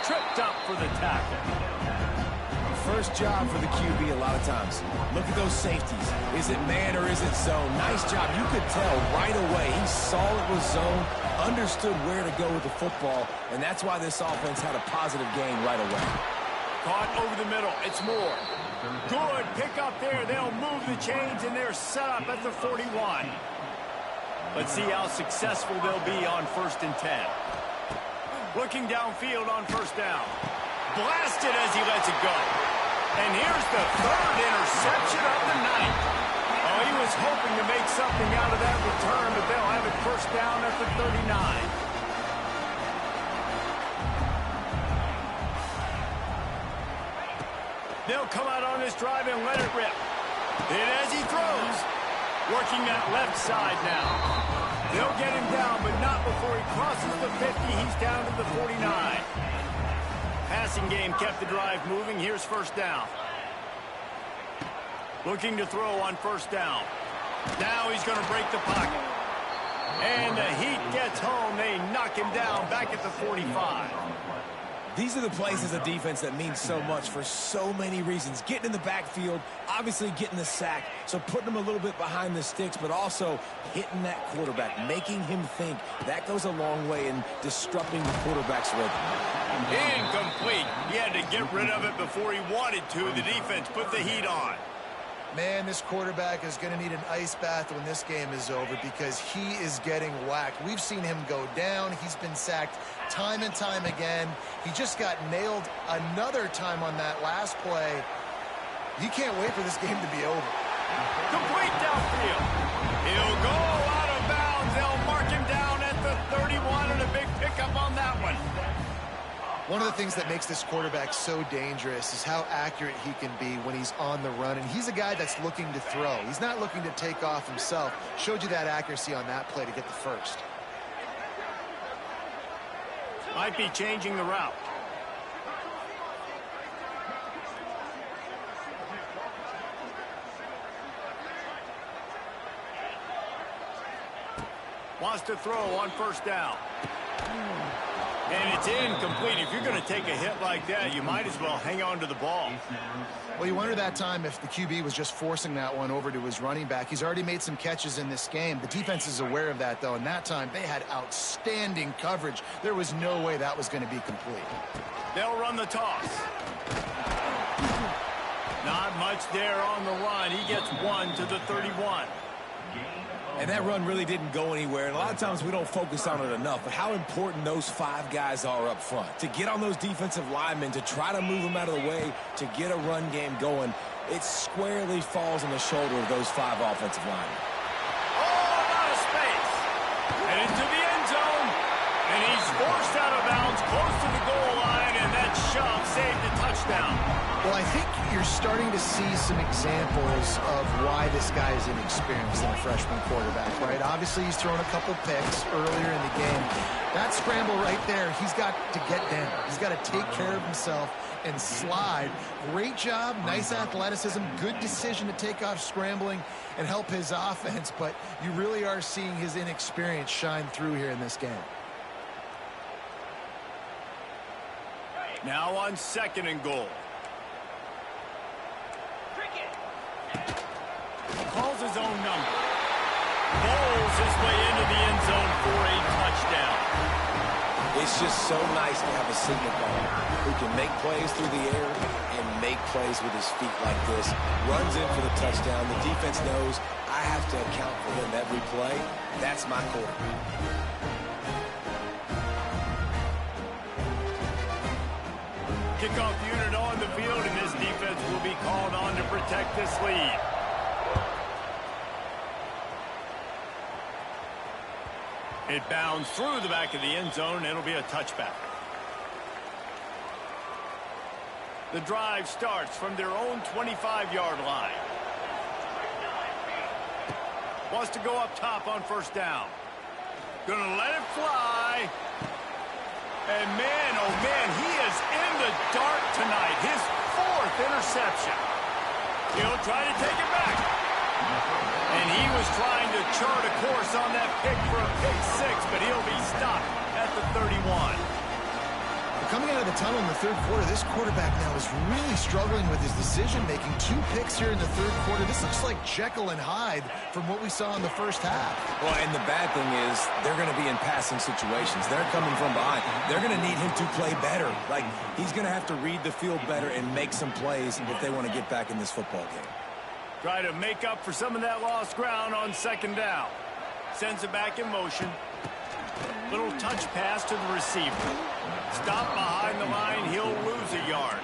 Tripped up for the tackle. First job for the QB a lot of times. Look at those safeties. Is it man or is it zone? Nice job. You could tell right away. He saw it was zone, understood where to go with the football, and that's why this offense had a positive gain right away. Caught over the middle. It's Moore. Good pick up there. They'll move the chains, and they're set up at the 41. Let's see how successful they'll be on 1st and 10. Looking downfield on first down. Blasted as he lets it go. And here's the 3rd interception of the night. Oh, he was hoping to make something out of that return, but they'll have it first down at the 39. They'll come out on this drive and let it rip. And as he throws, working that left side now. They'll get him down, but not before he crosses the 50. He's down to the 49. Passing game kept the drive moving. Here's first down. Looking to throw on first down. Now he's going to break the pocket. And the heat gets home. They knock him down back at the 45. These are the plays as a defense that mean so much for so many reasons. Getting in the backfield, obviously getting the sack, so putting them a little bit behind the sticks, but also hitting that quarterback, making him think. That goes a long way in disrupting the quarterback's rhythm. Incomplete. He had to get rid of it before he wanted to. The defense put the heat on. Man, this quarterback is going to need an ice bath when this game is over because he is getting whacked. We've seen him go down. He's been sacked time and time again. He just got nailed another time on that last play. You can't wait for this game to be over. Complete downfield. He'll go out of bounds. They'll mark him down at the 31 and a big pickup on that one. One of the things that makes this quarterback so dangerous is how accurate he can be when he's on the run. And he's a guy that's looking to throw. He's not looking to take off himself. Showed you that accuracy on that play to get the first. Might be changing the route. Wants to throw on first down. And it's incomplete. If you're going to take a hit like that, you might as well hang on to the ball. Well, you wonder that time if the QB was just forcing that one over to his running back. He's already made some catches in this game. The defense is aware of that, though, and that time they had outstanding coverage. There was no way that was going to be complete. They'll run the toss. Not much there on the line. He gets one to the 31. And that run really didn't go anywhere. And a lot of times we don't focus on it enough. But how important those 5 guys are up front. To get on those defensive linemen, to try to move them out of the way, to get a run game going, it squarely falls on the shoulder of those 5 offensive linemen. Oh, a lot of space. And into the end zone. And he's forced out of bounds close to the goal line. And that shove saved a touchdown. Well, I think you're starting to see some examples of why this guy is inexperienced in a freshman quarterback, right? Obviously, he's thrown a couple picks earlier in the game. That scramble right there, he's got to get down. He's got to take care of himself and slide. Great job, nice athleticism, good decision to take off scrambling and help his offense, but you really are seeing his inexperience shine through here in this game. Now on 2nd and goal. Calls his own number. Bowls his way into the end zone for a touchdown. It's just so nice to have a signal baller who can make plays through the air and make plays with his feet like this. Runs in for the touchdown. The defense knows I have to account for him every play. That's my quarterback. Kickoff unit on the field, and this defense will be called on to protect this lead. It bounds through the back of the end zone, and it'll be a touchback. The drive starts from their own 25-yard line. Wants to go up top on first down. Gonna let it fly. And man, oh man, he is in the dark tonight. His 4th interception. He'll try to take it back. And he was trying to chart a course on that pick for a pick 6, but he'll be stopped at the 31. Coming out of the tunnel in the 3rd quarter, this quarterback now is really struggling with his decision-making. 2 picks here in the 3rd quarter. This looks like Jekyll and Hyde from what we saw in the first half. Well, and the bad thing is they're going to be in passing situations. They're coming from behind. They're going to need him to play better. Like, he's going to have to read the field better and make some plays if they want to get back in this football game. Try to make up for some of that lost ground on 2nd down. Sends it back in motion. Little touch pass to the receiver. Stop behind the line. He'll lose a yard.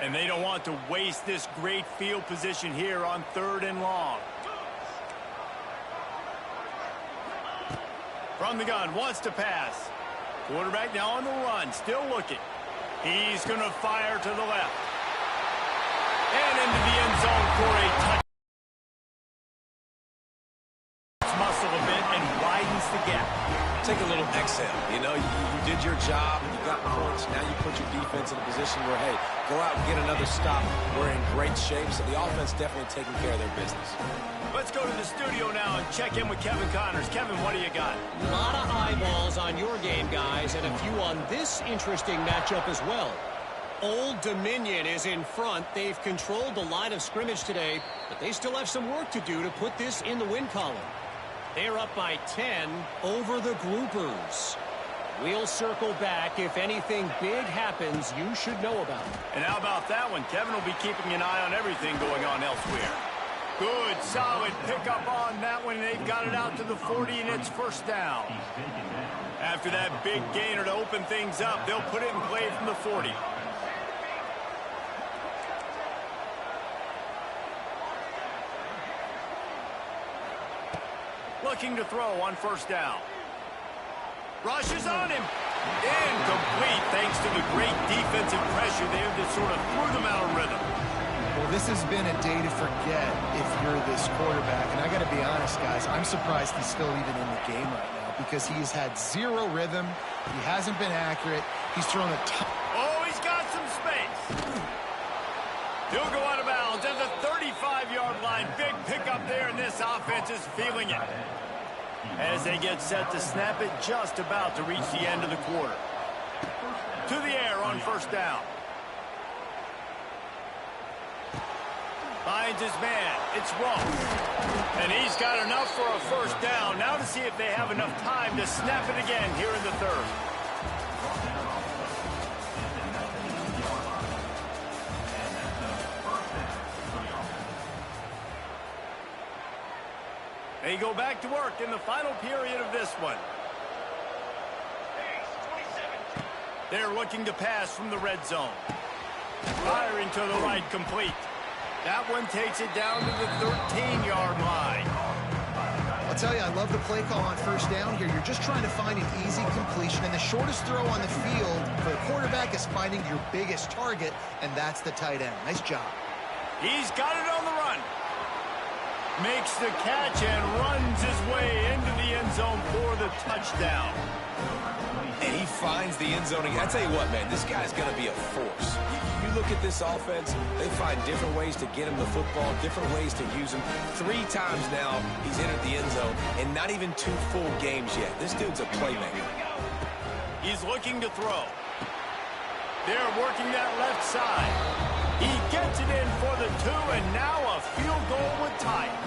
And they don't want to waste this great field position here on 3rd and long. From the gun, wants to pass. Quarterback now on the run, still looking. He's going to fire to the left. And into the end zone for a touchdown. Muscle a bit and widens the gap. Take a little exhale. You know, you did your job, you got points, now you put your defense defense in a position where, hey, go out and get another stop. We're in great shape, so the offense definitely taking care of their business. Let's go to the studio now and check in with Kevin Connors. Kevin, what do you got? A lot of eyeballs on your game, guys, and a few on this interesting matchup as well. Old Dominion is in front. They've controlled the line of scrimmage today, but they still have some work to do to put this in the win column. They're up by 10 over the Groupers. We'll circle back. If anything big happens, you should know about it. And how about that one? Kevin will be keeping an eye on everything going on elsewhere. Good, solid pickup on that one. They've got it out to the 40, and it's first down. After that big gainer to open things up, they'll put it in play from the 40. Looking to throw on first down. Rushes on him. Incomplete thanks to the great defensive pressure there that sort of threw them out of rhythm. Well, this has been a day to forget if you're this quarterback. And I got to be honest, guys, I'm surprised he's still even in the game right now because he's had zero rhythm. He hasn't been accurate. He's thrown a ton. Oh, he's got some space. He'll go out of bounds at the 35-yard line. Big pickup there, and this offense is feeling it. As they get set to snap it, just about to reach the end of the quarter. To the air on first down. Finds his man. It's Rowe. And he's got enough for a first down. Now to see if they have enough time to snap it again here in the third. They go back to work in the final period of this one. They're looking to pass from the red zone. Firing to the right, complete. That one takes it down to the 13-yard line. I'll tell you, I love the play call on first down here. You're just trying to find an easy completion, and the shortest throw on the field for the quarterback is finding your biggest target, and that's the tight end. Nice job. He's got it on the run. Makes the catch and runs his way into the end zone for the touchdown. And he finds the end zone. I tell you what, man, this guy's going to be a force. You look at this offense, they find different ways to get him the football, different ways to use him. 3 times now he's entered the end zone, and not even 2 full games yet. This dude's a playmaker. He's looking to throw. They're working that left side. He gets it in for the 2, and now a field goal would tie it.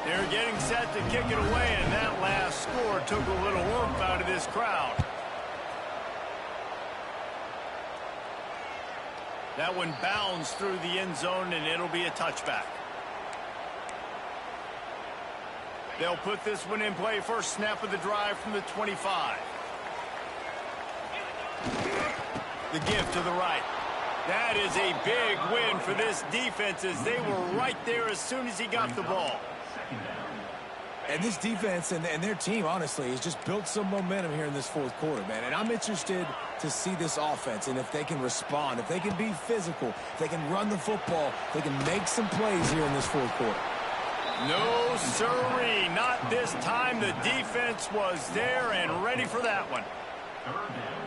They're getting set to kick it away, and that last score took a little oomph out of this crowd. That one bounds through the end zone, and it'll be a touchback. They'll put this one in play. First snap of the drive from the 25. The give to the right. That is a big win for this defense as they were right there as soon as he got the ball. And this defense and their team, honestly, has just built some momentum here in this fourth quarter, man. And I'm interested to see this offense and if they can respond, if they can be physical, if they can run the football, if they can make some plays here in this fourth quarter. No, sirree, not this time. The defense was there and ready for that one.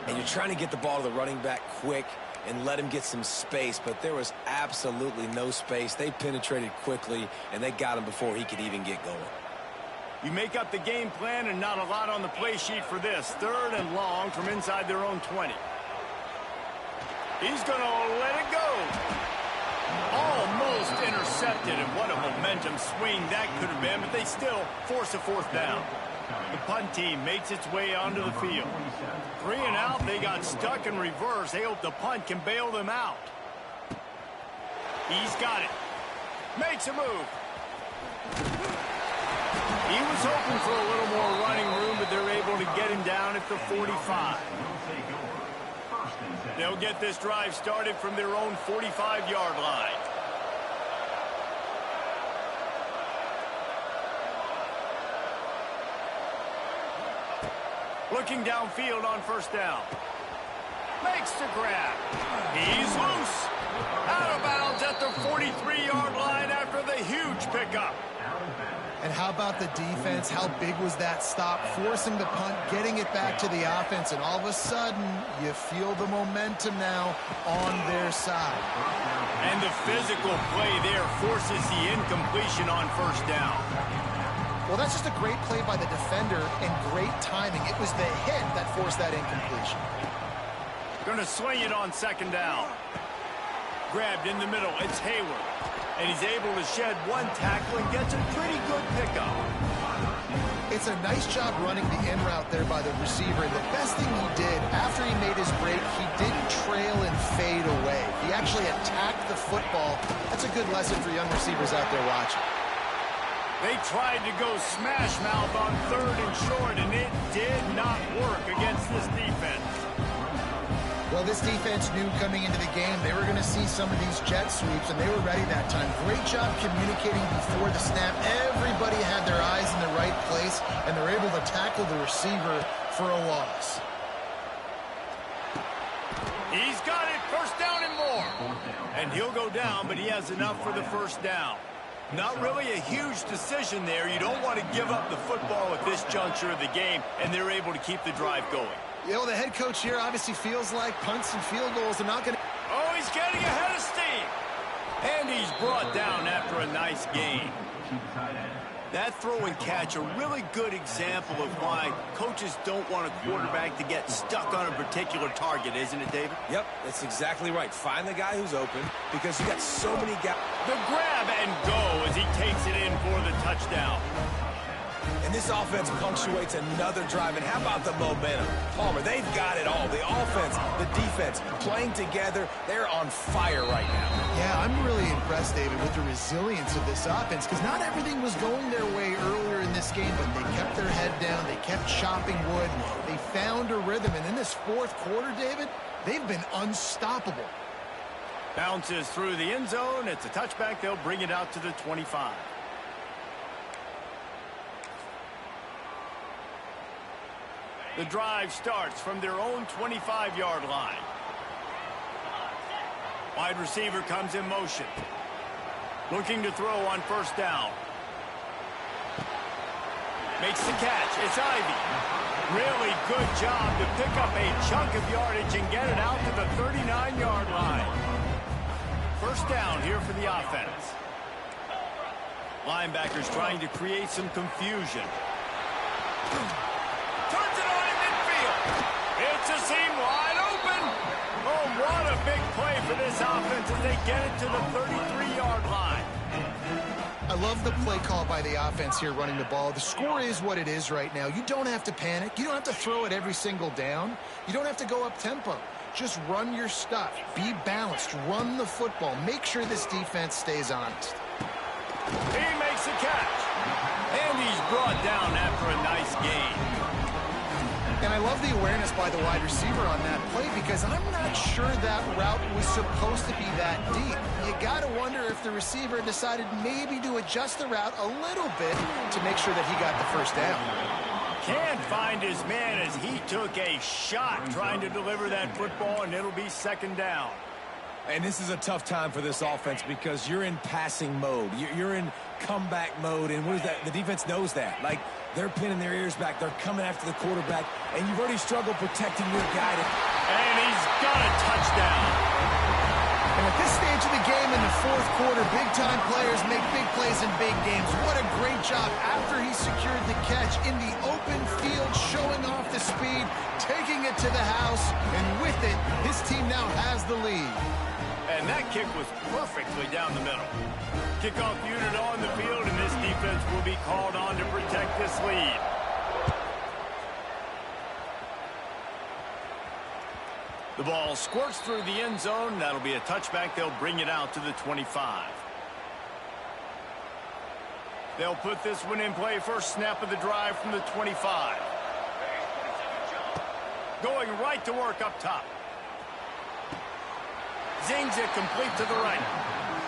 And you're trying to get the ball to the running back quick and let him get some space, but there was absolutely no space. They penetrated quickly, and they got him before he could even get going. You make up the game plan and not a lot on the play sheet for this. 3rd and long from inside their own 20. He's going to let it go. Almost intercepted, and what a momentum swing that could have been, but they still force a 4th down. The punt team makes its way onto the field. 3 and out, they got stuck in reverse. They hope the punt can bail them out. He's got it. Makes a move. He was hoping for a little more running room, but they're able to get him down at the 45. They'll get this drive started from their own 45-yard line. Looking downfield on first down. Makes the grab. He's loose. Out of bounds at the 43-yard line after the huge pickup. And how about the defense? How big was that stop? Forcing the punt, getting it back to the offense, and all of a sudden, you feel the momentum now on their side. And the physical play there forces the incompletion on first down. Well, that's just a great play by the defender and great timing. It was the hit that forced that incompletion. Going to swing it on second down. Grabbed in the middle. It's Hayward. And he's able to shed one tackle and gets a pretty good pickup. It's a nice job running the in route there by the receiver. And the best thing he did after he made his break, he didn't trail and fade away. He actually attacked the football. That's a good lesson for young receivers out there watching. They tried to go smash mouth on third and short, and it did not work against this defense. Well, this defense knew coming into the game they were going to see some of these jet sweeps, and they were ready that time. Great job communicating before the snap. Everybody had their eyes in the right place, and they're able to tackle the receiver for a loss. He's got it, first down and more. And he'll go down, but he has enough for the first down. Not really a huge decision there. You don't want to give up the football at this juncture of the game, and they're able to keep the drive going. You know, the head coach here obviously feels like punts and field goals are not going to... Oh, he's getting ahead of steam. And he's brought down after a nice gain. That throw and catch, a really good example of why coaches don't want a quarterback to get stuck on a particular target, isn't it, David? Yep, that's exactly right. Find the guy who's open because you got so many guys. The grab and go as he takes it in for the touchdown. And this offense punctuates another drive. And how about the momentum? Palmer, they've got it all. The offense, the defense, playing together. They're on fire right now. Yeah, I'm really impressed, David, with the resilience of this offense because not everything was going their way earlier in this game, but they kept their head down. They kept chopping wood. They found a rhythm. And in this fourth quarter, David, they've been unstoppable. Bounces through the end zone. It's a touchback. They'll bring it out to the 25. The drive starts from their own 25-yard line. Wide receiver comes in motion. Looking to throw on first down. Makes the catch. It's Ivy. Really good job to pick up a chunk of yardage and get it out to the 39-yard line. First down here for the offense. Linebackers trying to create some confusion. Turns it on in midfield. It's a seam wide open. Oh, what a big play for this offense as they get it to the 33-yard line. I love the play call by the offense here running the ball. The score is what it is right now. You don't have to panic. You don't have to throw it every single down. You don't have to go up tempo. Just run your stuff. Be balanced. Run the football. Make sure this defense stays honest. He makes a catch. And he's brought down after a nice gain. And I love the awareness by the wide receiver on that play because I'm not sure that route was supposed to be that deep. You got to wonder if the receiver decided maybe to adjust the route a little bit to make sure that he got the first down. Can't find his man as he took a shot trying to deliver that football, and it'll be second down. And this is a tough time for this offense because you're in passing mode. You're in comeback mode, and what is that? The defense knows that. Like, they're pinning their ears back. They're coming after the quarterback, and you've already struggled protecting your guy. And he's got a touchdown. And at this stage of the game in the fourth quarter, big-time players make big plays in big games. What a great job after he secured the catch in the open field, showing off the speed, taking it to the house, and with it, his team now has the lead. And that kick was perfectly down the middle. Kickoff unit on the field, and this defense will be called on to protect this lead. The ball squirts through the end zone. That'll be a touchback. They'll bring it out to the 25. They'll put this one in play. First snap of the drive from the 25. Going right to work up top. Zings it complete to the right.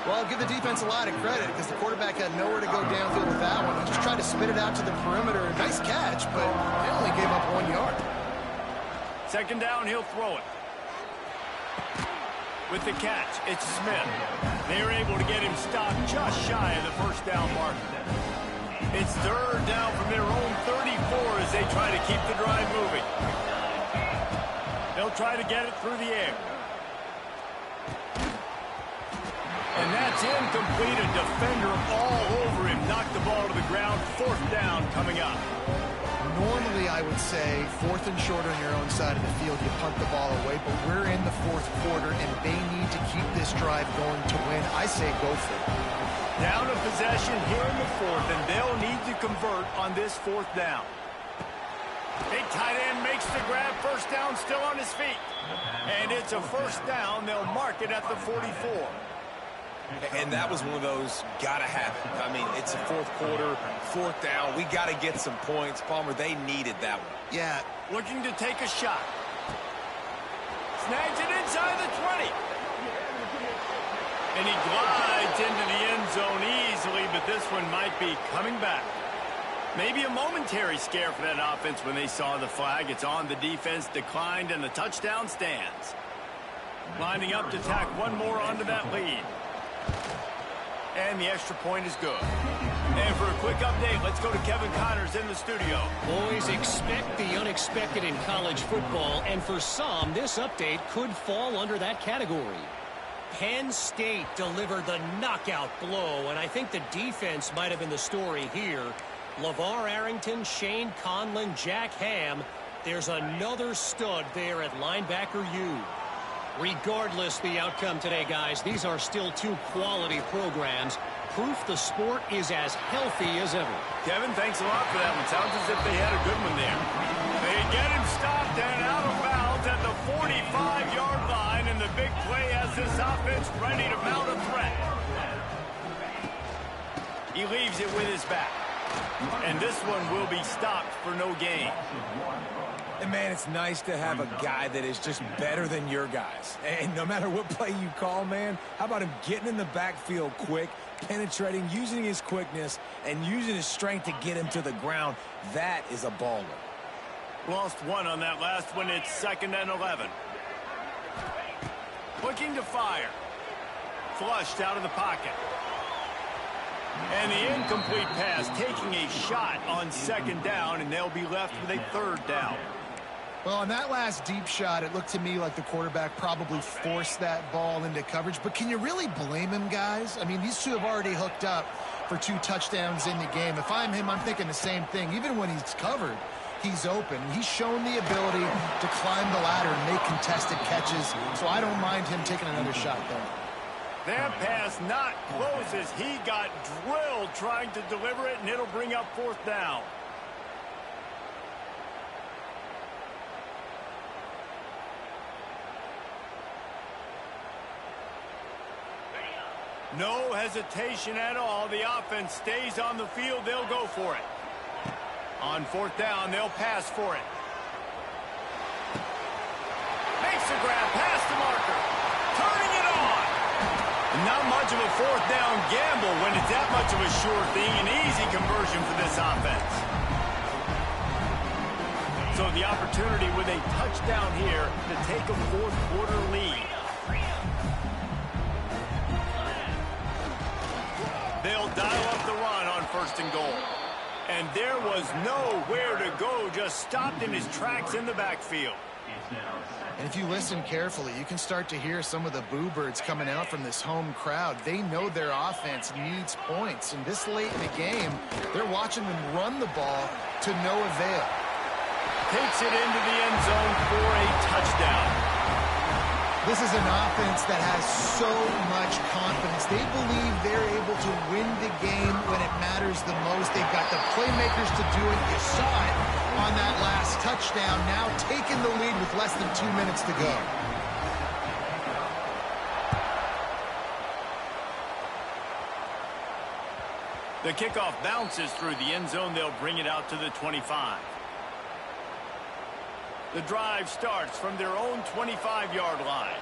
Well, I'll give the defense a lot of credit because the quarterback had nowhere to go downfield with that one. He just tried to spit it out to the perimeter. Nice catch, but they only gave up 1 yard. Second down, he'll throw it. With the catch, it's Smith. They're able to get him stopped just shy of the first down mark. It's third down from their own 34 as they try to keep the drive moving. They'll try to get it through the air. And that's incomplete. A defender all over him. Knocked the ball to the ground. Fourth down coming up. Normally, I would say fourth and short on your own side of the field, you punt the ball away, but we're in the fourth quarter, and they need to keep this drive going to win. I say go for it. Down a possession here in the fourth, and they'll need to convert on this fourth down. Big tight end makes the grab. First down, still on his feet. And it's a first down. They'll mark it at the 44. And that was one of those gotta have it. I mean, it's a fourth quarter, fourth down. We got to get some points. Palmer, they needed that one. Yeah. Looking to take a shot. Snags it inside the 20. And he glides into the end zone easily, but this one might be coming back. Maybe a momentary scare for that offense when they saw the flag. It's on. The defense declined, and the touchdown stands. Lining up to tack one more onto that lead. And the extra point is good. And for a quick update, let's go to Kevin Connors in the studio. Boys, expect the unexpected in college football, and for some, this update could fall under that category. Penn State delivered the knockout blow, and I think the defense might have been the story here. LeVar Arrington, Shane Conlon, Jack Ham. There's another stud there at linebacker U. Regardless the outcome today, guys, these are still two quality programs. Proof the sport is as healthy as ever. Kevin, thanks a lot for that one. Sounds as if they had a good one there. They get him stopped and out of bounds at the 45-yard line, and the big play has this offense ready to mount a threat. He leaves it with his back. And this one will be stopped for no gain. And, man, it's nice to have a guy that is just better than your guys. And no matter what play you call, man, how about him getting in the backfield quick, penetrating, using his quickness, and using his strength to get him to the ground? That is a baller. Lost one on that last one. It's 2nd and 11. Looking to fire. Flushed out of the pocket. And the incomplete pass taking a shot on 2nd down, and they'll be left with a 3rd down. Well, on that last deep shot, it looked to me like the quarterback probably forced that ball into coverage. But can you really blame him, guys? I mean, these two have already hooked up for 2 touchdowns in the game. If I'm him, I'm thinking the same thing. Even when he's covered, he's open. He's shown the ability to climb the ladder and make contested catches. So I don't mind him taking another shot there. That pass not close as he got drilled trying to deliver it, and it'll bring up 4th down. No hesitation at all. The offense stays on the field. They'll go for it. On 4th down, they'll pass for it. Makes the grab past the marker. Turning it on. Not much of a 4th down gamble when it's that much of a sure thing. An easy conversion for this offense. So the opportunity with a touchdown here to take a 4th quarter lead. They'll dial up the run on 1st and goal. And there was nowhere to go, just stopped in his tracks in the backfield. And if you listen carefully, you can start to hear some of the boo birds coming out from this home crowd. They know their offense needs points. And this late in the game, they're watching them run the ball to no avail. Takes it into the end zone for a touchdown. This is an offense that has so much confidence. They believe they're able to win the game when it matters the most. They've got the playmakers to do it. You saw it on that last touchdown. Now taking the lead with less than 2 minutes to go. The kickoff bounces through the end zone. They'll bring it out to the 25. The drive starts from their own 25-yard line.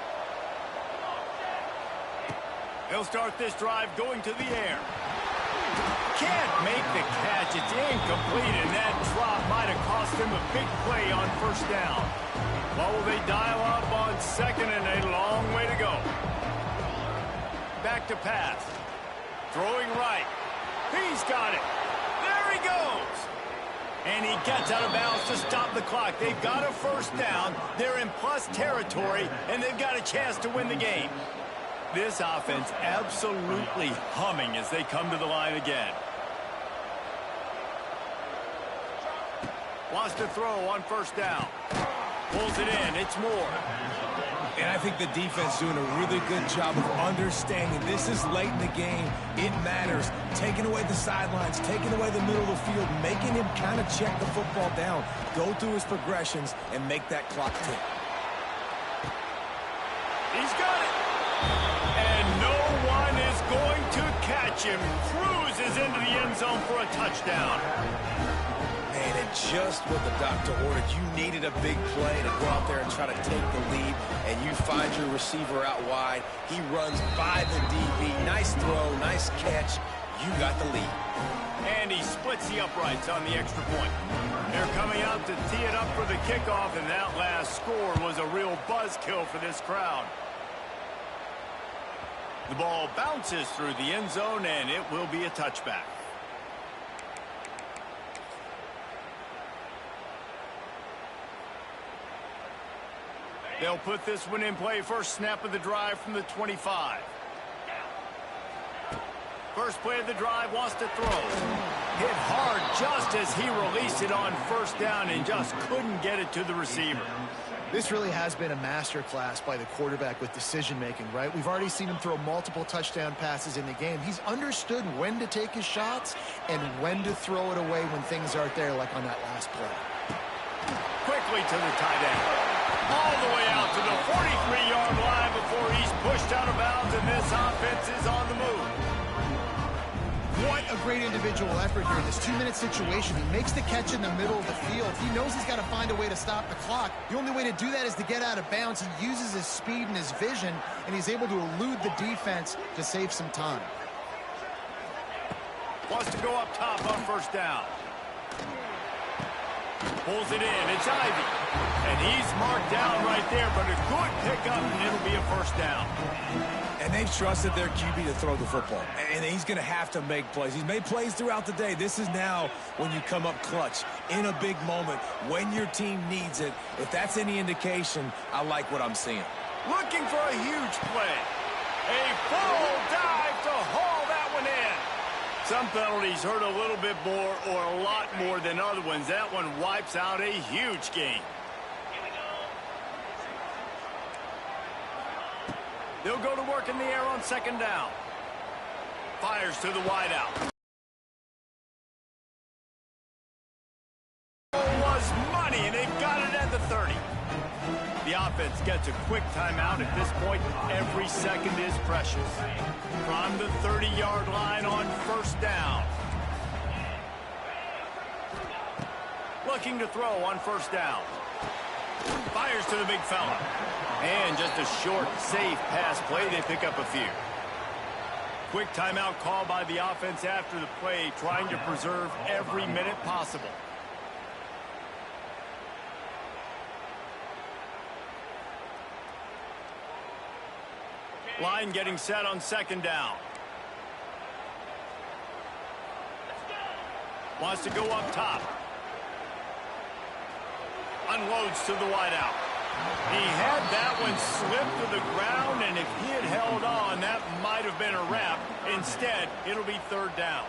They'll start this drive going to the air. Can't make the catch. It's incomplete, and that drop might have cost them a big play on 1st down. What will they dial up on 2nd, and a long way to go. Back to pass. Throwing right. He's got it. There goes. And he gets out of bounds to stop the clock. They've got a first down. They're in plus territory, and they've got a chance to win the game. This offense absolutely humming as they come to the line again. Wants to throw on first down. Pulls it in. It's Moore. And I think the defense doing a really good job of understanding this is late in the game. It matters. Taking away the sidelines, taking away the middle of the field, making him kind of check the football down, go through his progressions, and make that clock tick. He's got it. And no one is going to catch him. Cruises into the end zone for a touchdown. Man, and just what the doctor ordered. You needed a big play to go out there and try to take the lead, and you find your receiver out wide. He runs by the DB. Nice throw, nice catch. You got the lead. And he splits the uprights on the extra point. They're coming out to tee it up for the kickoff, and that last score was a real buzzkill for this crowd. The ball bounces through the end zone, and it will be a touchback. They'll put this one in play. First snap of the drive from the 25. First play of the drive, wants to throw. Hit hard just as he released it on first down and just couldn't get it to the receiver. This really has been a masterclass by the quarterback with decision-making, right? We've already seen him throw multiple touchdown passes in the game. He's understood when to take his shots and when to throw it away when things aren't there, like on that last play. Quickly to the tight end. All the way out to the 43-yard line before he's pushed out of bounds, and this offense is on the move. What a great individual effort here in this 2-minute situation. He makes the catch in the middle of the field. He knows he's got to find a way to stop the clock. The only way to do that is to get out of bounds. He uses his speed and his vision, and he's able to elude the defense to save some time. Wants to go up top on first down. Pulls it in. It's Ivy. And he's marked down right there, but a good pickup, and it'll be a first down. And they've trusted their QB to throw the football. And he's going to have to make plays. He's made plays throughout the day. This is now when you come up clutch in a big moment when your team needs it. If that's any indication, I like what I'm seeing. Looking for a huge play. A full dive to haul that one in. Some penalties hurt a little bit more or a lot more than other ones. That one wipes out a huge game. They'll go to work in the air on second down. Fires to the wideout. Was money, and they've got it at the 30. The offense gets a quick timeout. At this point, every second is precious. From the 30-yard line on first down. Looking to throw on first down. Fires to the big fella. And just a short, safe pass play. They pick up a few. Quick timeout call by the offense after the play, trying to preserve every minute possible. Line getting set on second down. Wants to go up top. Unloads to the wideout. He had that one slip to the ground, and if he had held on, that might have been a wrap. Instead, it'll be third down.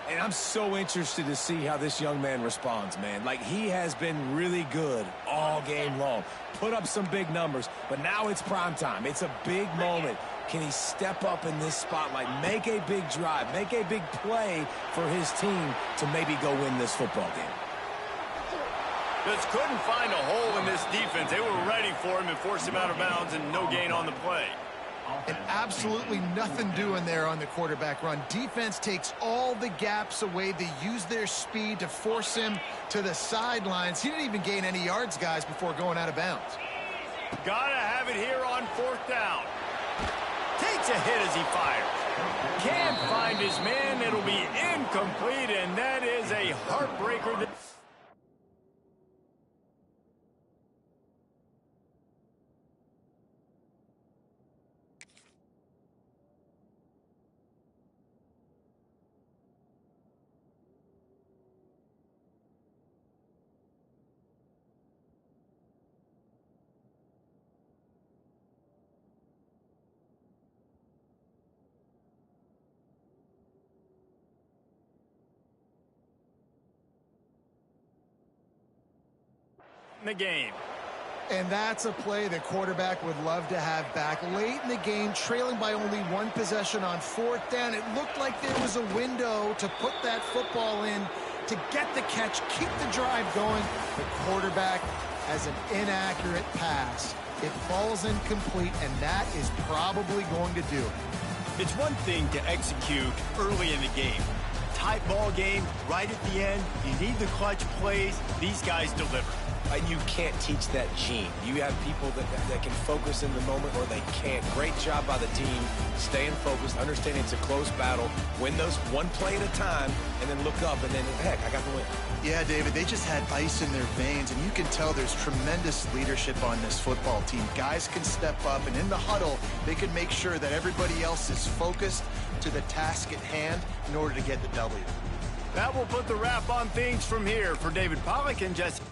And I'm so interested to see how this young man responds, man. Like, he has been really good all game long. Put up some big numbers, but now it's prime time. It's a big moment. Can he step up in this spotlight, make a big drive, make a big play for his team to maybe go win this football game? Just couldn't find a hole in this defense. They were ready for him and forced him out of bounds, and no gain on the play. And absolutely nothing doing there on the quarterback run. Defense takes all the gaps away. They use their speed to force him to the sidelines. He didn't even gain any yards, guys, before going out of bounds. Gotta have it here on fourth down. Takes a hit as he fires. Can't find his man. It'll be incomplete, and that is a heartbreaker. in the game. And that's a play the quarterback would love to have back. Late in the game, trailing by only one possession on fourth down, it looked like there was a window to put that football in, to get the catch, keep the drive going. The quarterback has an inaccurate pass. It falls incomplete, and that is probably going to do it. It's one thing to execute early in the game. Tight ball game, right at the end. You need the clutch plays. These guys deliver. You can't teach that gene. You have people that can focus in the moment or they can't. Great job by the team, staying focused, understanding it's a close battle, win those one play at a time, and then look up, and then, heck, I got the win. Yeah, David, they just had ice in their veins, and you can tell there's tremendous leadership on this football team. Guys can step up, and in the huddle, they can make sure that everybody else is focused to the task at hand in order to get the W. That will put the wrap on things from here. For David Pollack and Jesse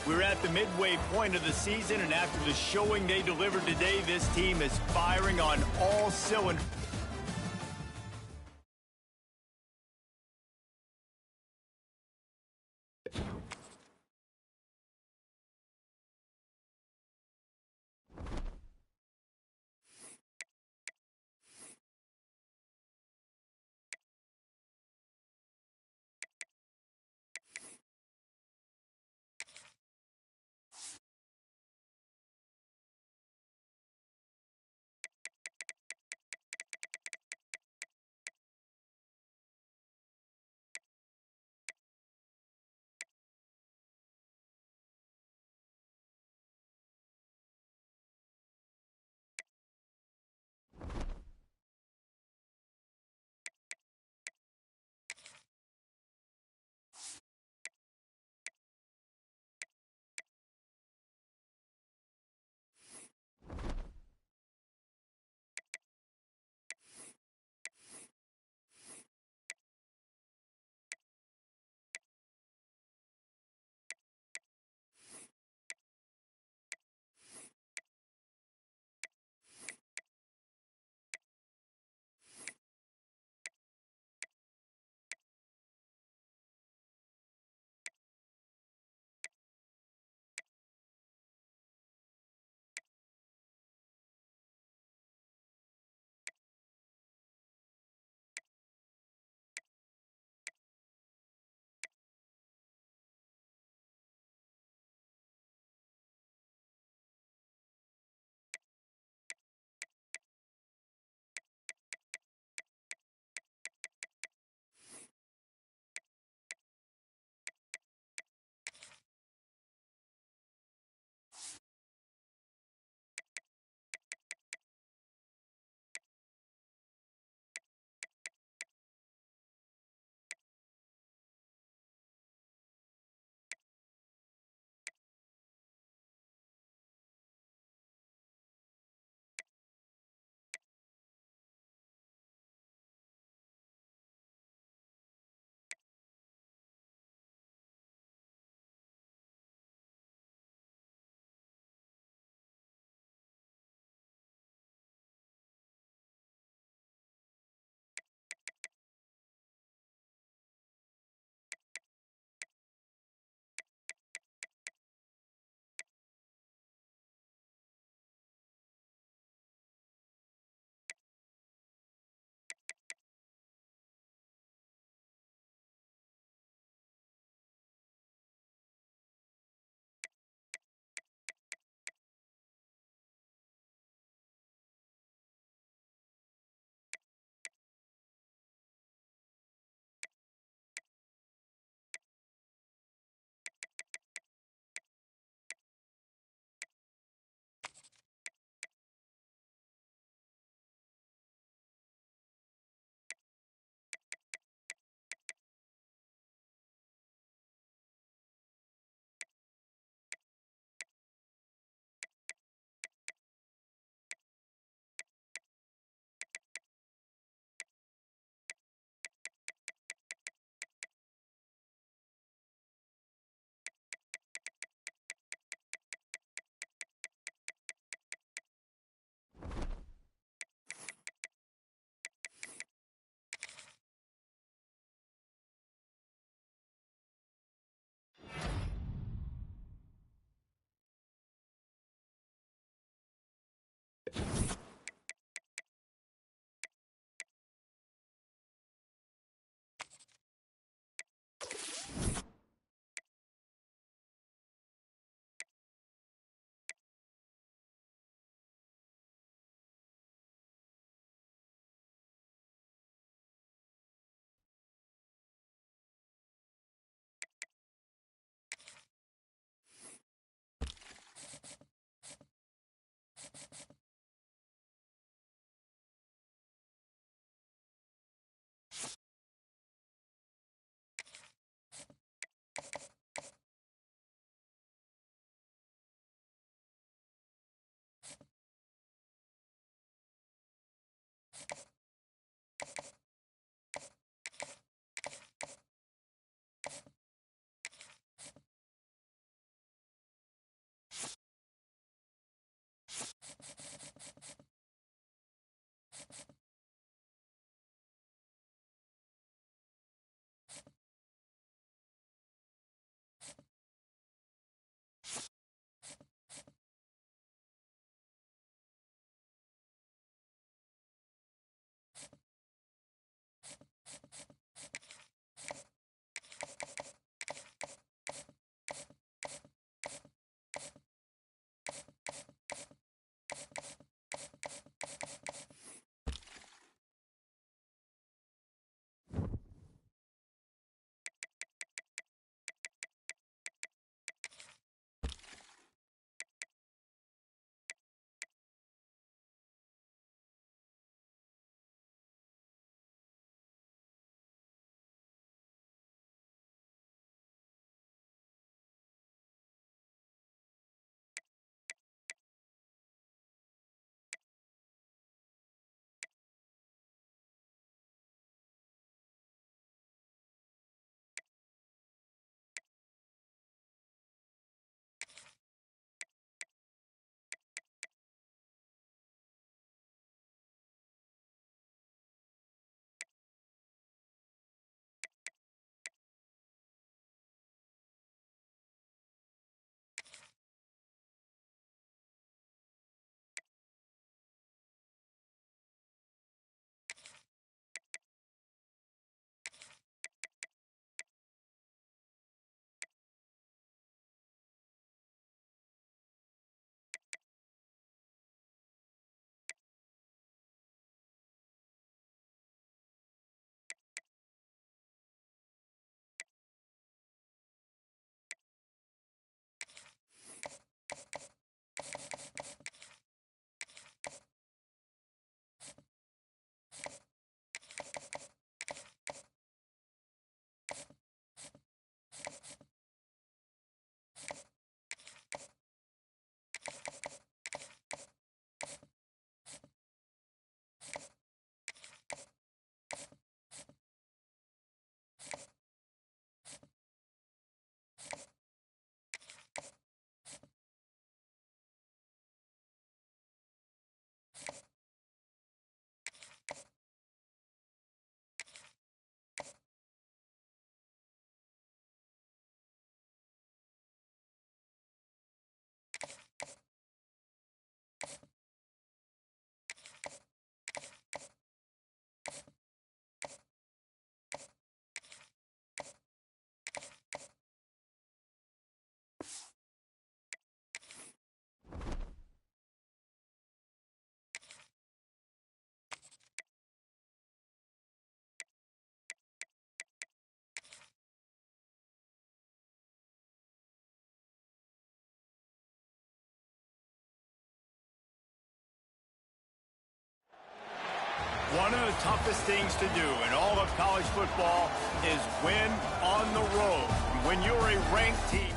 We're at the midway point of the season, and after the showing they delivered today, this team is firing on all cylinders. One of the toughest things to do in all of college football is win on the road. When you're a ranked team.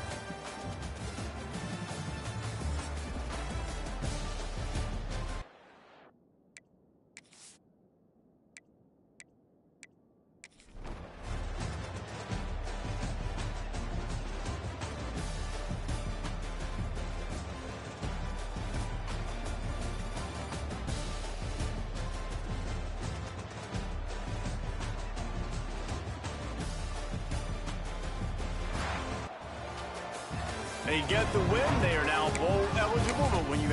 They get the win. They are now bowl eligible, but when you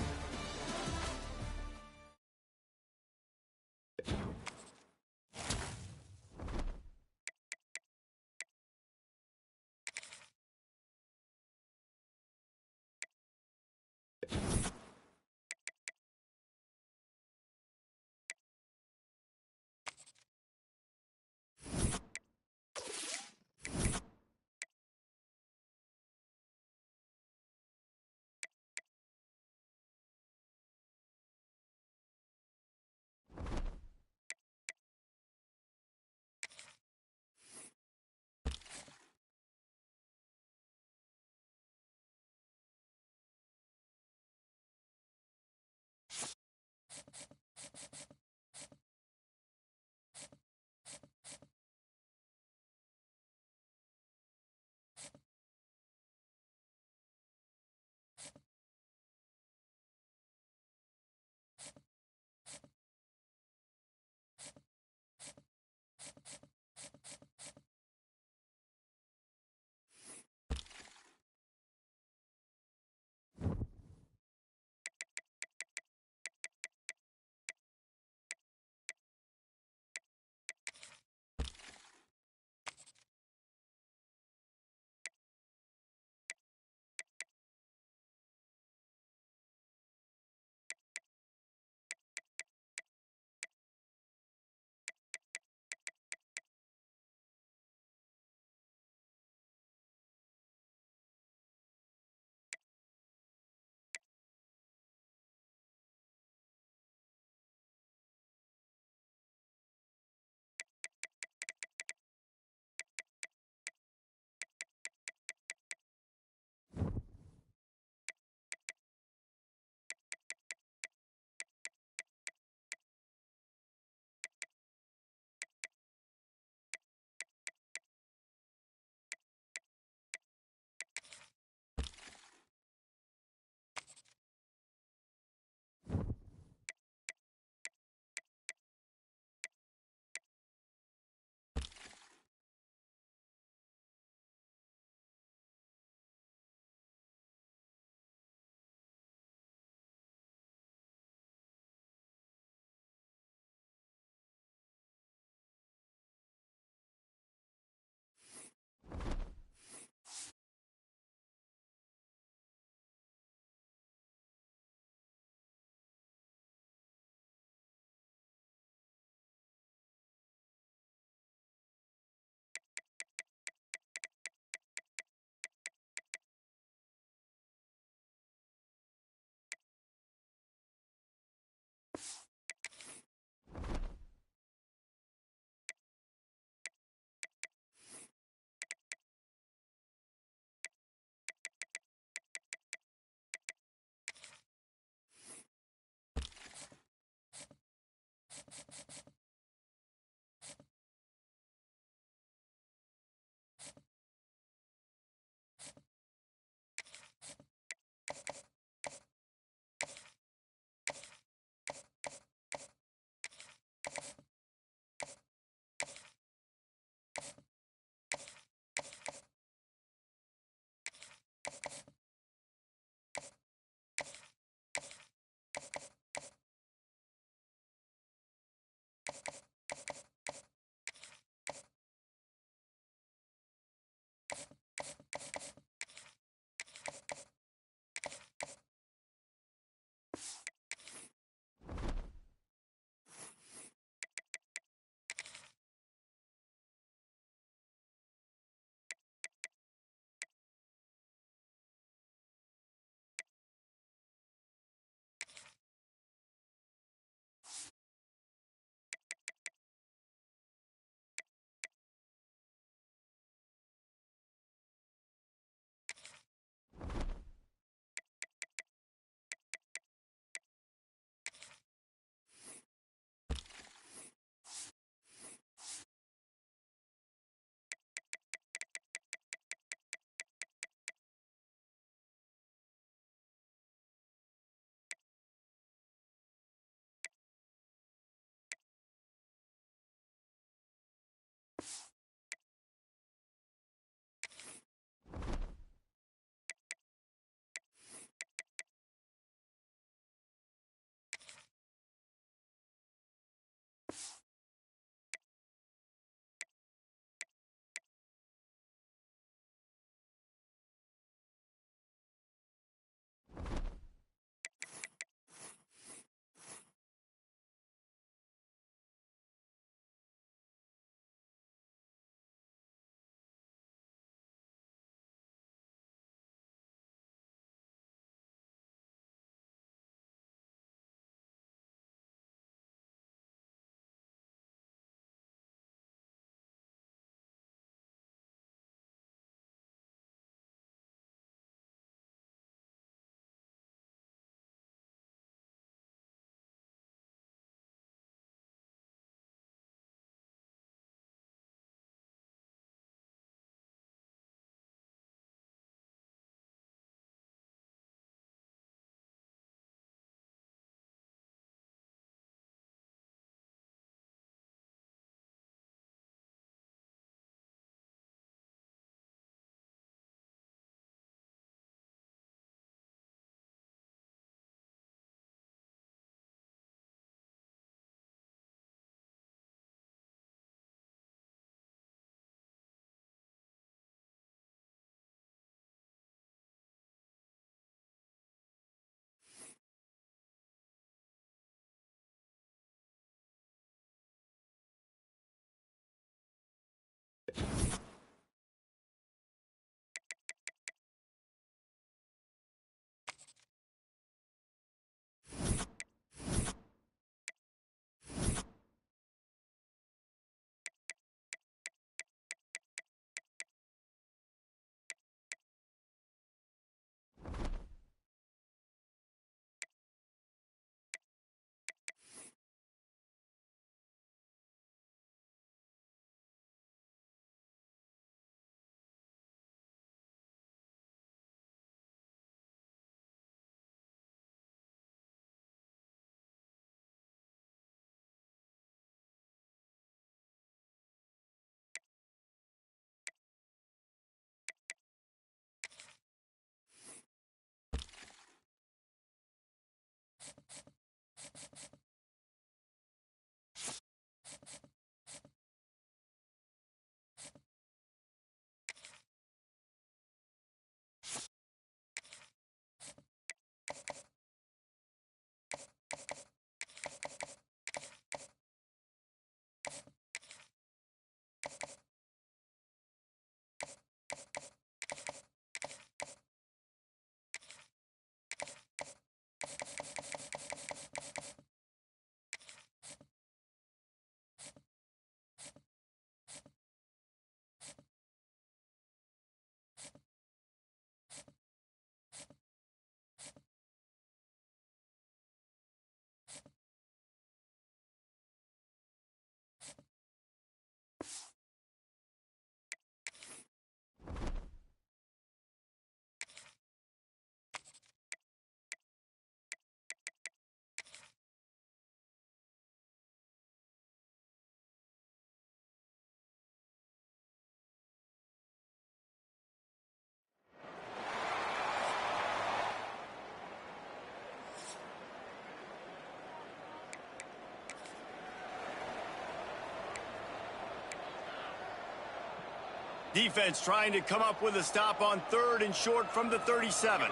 Defense trying to come up with a stop on 3rd and short from the 37.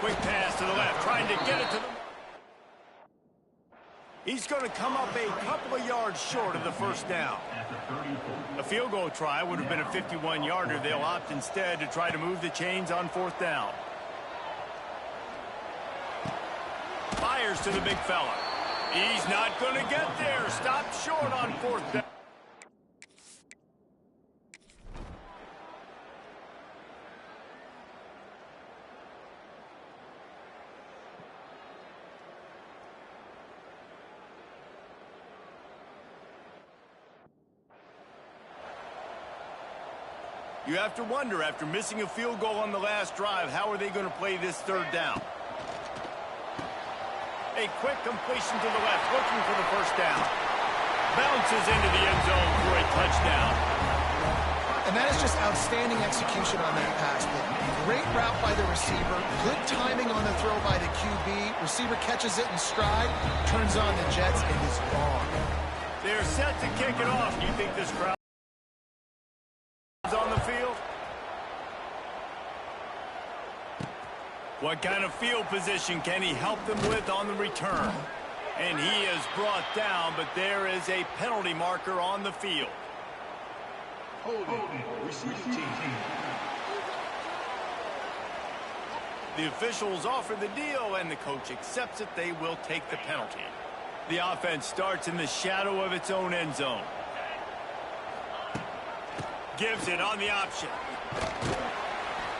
Quick pass to the left, trying to get it to the... He's going to come up a couple of yards short of the first down. A field goal try would have been a 51-yarder. They'll opt instead to try to move the chains on 4th down. Fires to the big fella. He's not going to get there. Stopped short on 4th down. You have to wonder, after missing a field goal on the last drive, how are they going to play this 3rd down? A quick completion to the left, looking for the first down. Bounces into the end zone for a touchdown. And that is just outstanding execution on that pass. Great route by the receiver, good timing on the throw by the QB. Receiver catches it in stride, turns on the jets, and is gone. They're set to kick it off. Do you think this crowd is on the field? What kind of field position can he help them with on the return? And he is brought down, but there is a penalty marker on the field. The officials offer the deal, and the coach accepts it. They will take the penalty. The offense starts in the shadow of its own end zone. Gives it on the option.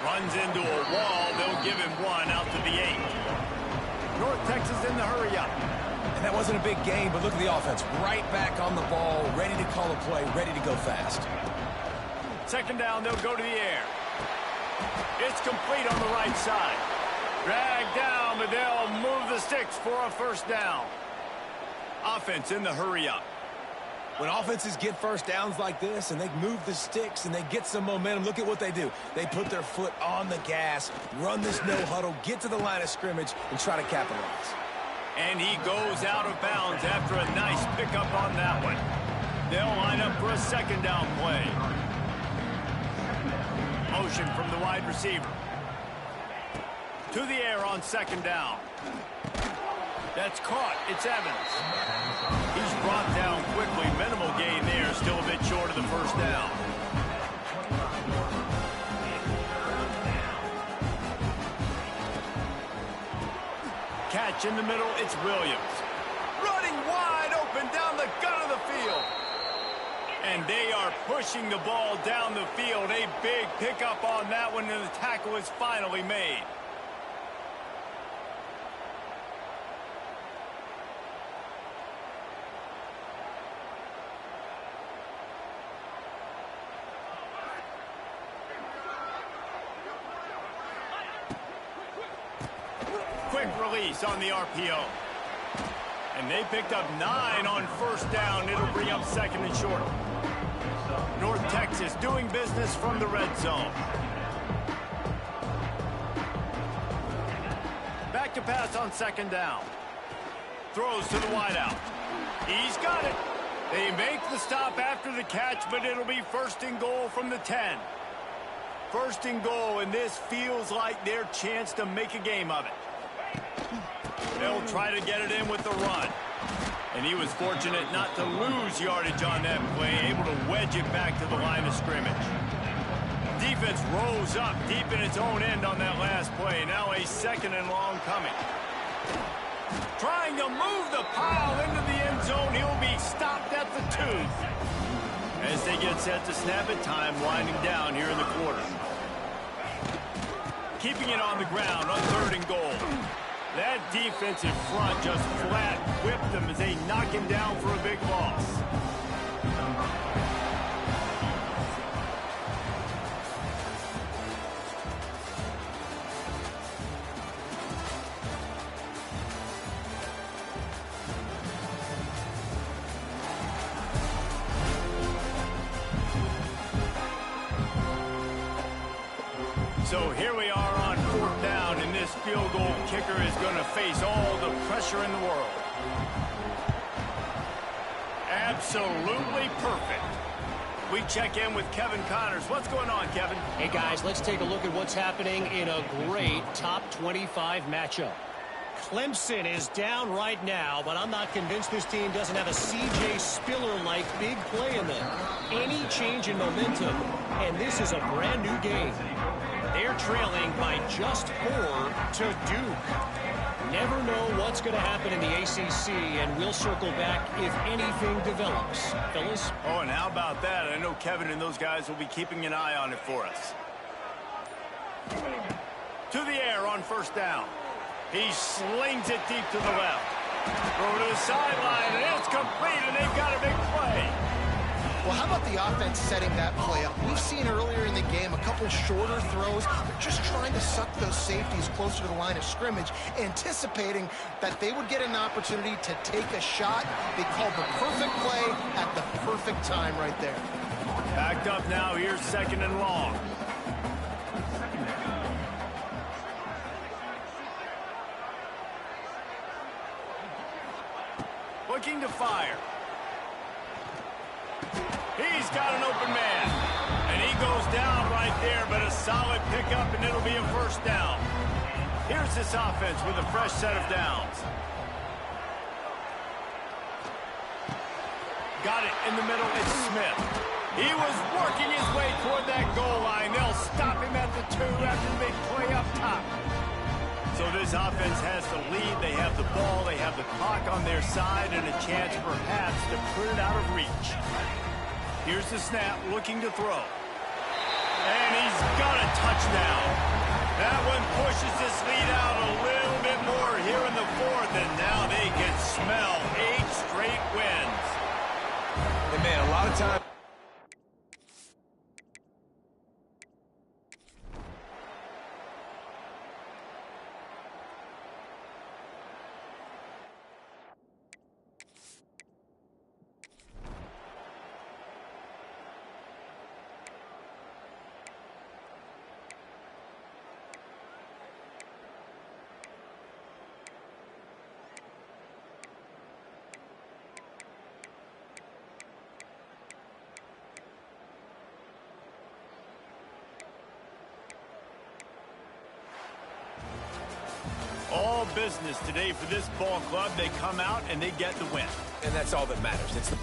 Runs into a wall. They'll give him one out to the 8. North Texas in the hurry-up. And that wasn't a big game, but look at the offense. Right back on the ball, ready to call a play, ready to go fast. 2nd down, they'll go to the air. It's complete on the right side. Dragged down, but they'll move the sticks for a first down. Offense in the hurry-up. When offenses get first downs like this and they move the sticks and they get some momentum, look at what they do. They put their foot on the gas, run this no huddle, get to the line of scrimmage, and try to capitalize. And he goes out of bounds after a nice pickup on that one. They'll line up for a 2nd down play. Motion from the wide receiver. To the air on 2nd down. That's caught. It's Evans. He's brought down quickly. Minimal gain there. Still a bit short of the first down. Catch in the middle. It's Williams. Running wide open down the gut of the field. And they are pushing the ball down the field. A big pickup on that one, and the tackle is finally made. Quick release on the RPO. And they picked up 9 on first down. It'll bring up second and short. North Texas doing business from the red zone. Back to pass on second down. Throws to the wideout. He's got it. They make the stop after the catch, but it'll be first and goal from the 10. First and goal, and this feels like their chance to make a game of it. They'll try to get it in with the run. And he was fortunate not to lose yardage on that play, able to wedge it back to the line of scrimmage. Defense rose up deep in its own end on that last play. Now a second and long coming. Trying to move the pile into the end zone. He'll be stopped at the 2. As they get set to snap it, time winding down here in the quarter. Keeping it on the ground on third and goal. That defensive front just flat whipped them as they knock him down for a big loss. So here we are on fourth down, and this field goal kicker is going to face all the pressure in the world. Absolutely perfect. We check in with Kevin Connors. What's going on, Kevin? Hey, guys, let's take a look at what's happening in a great top 25 matchup. Clemson is down right now, but I'm not convinced this team doesn't have a C.J. Spiller-like big play in them. Any change in momentum, and this is a brand new game. They're trailing by just 4 to Duke. Never know what's going to happen in the ACC, and we'll circle back if anything develops. Fellas? Oh, and how about that? I know Kevin and those guys will be keeping an eye on it for us. To the air on first down. He slings it deep to the left. Throw to the sideline, and it's complete, and they've got a big play. Well, how about the offense setting that play up? We've seen earlier in the game a couple shorter throws. They're just trying to suck those safeties closer to the line of scrimmage, anticipating that they would get an opportunity to take a shot. They called the perfect play at the perfect time right there. Backed up now. Here's second and long. Looking to fire. He's got an open man. And he goes down right there, but a solid pickup, and it'll be a first down. Here's this offense with a fresh set of downs. Got it in the middle. It's Smith. He was working his way toward that goal line. They'll stop him at the 2 after the big play up top. So this offense has the lead. They have the ball. They have the clock on their side and a chance perhaps to put it out of reach. Here's the snap, looking to throw. And he's got a touchdown. That one pushes this lead out a little bit more here in the 4th, and now they can smell 8 straight wins. And man, a lot of time. business today for this ball club. They come out and they get the win. And that's all that matters. It's the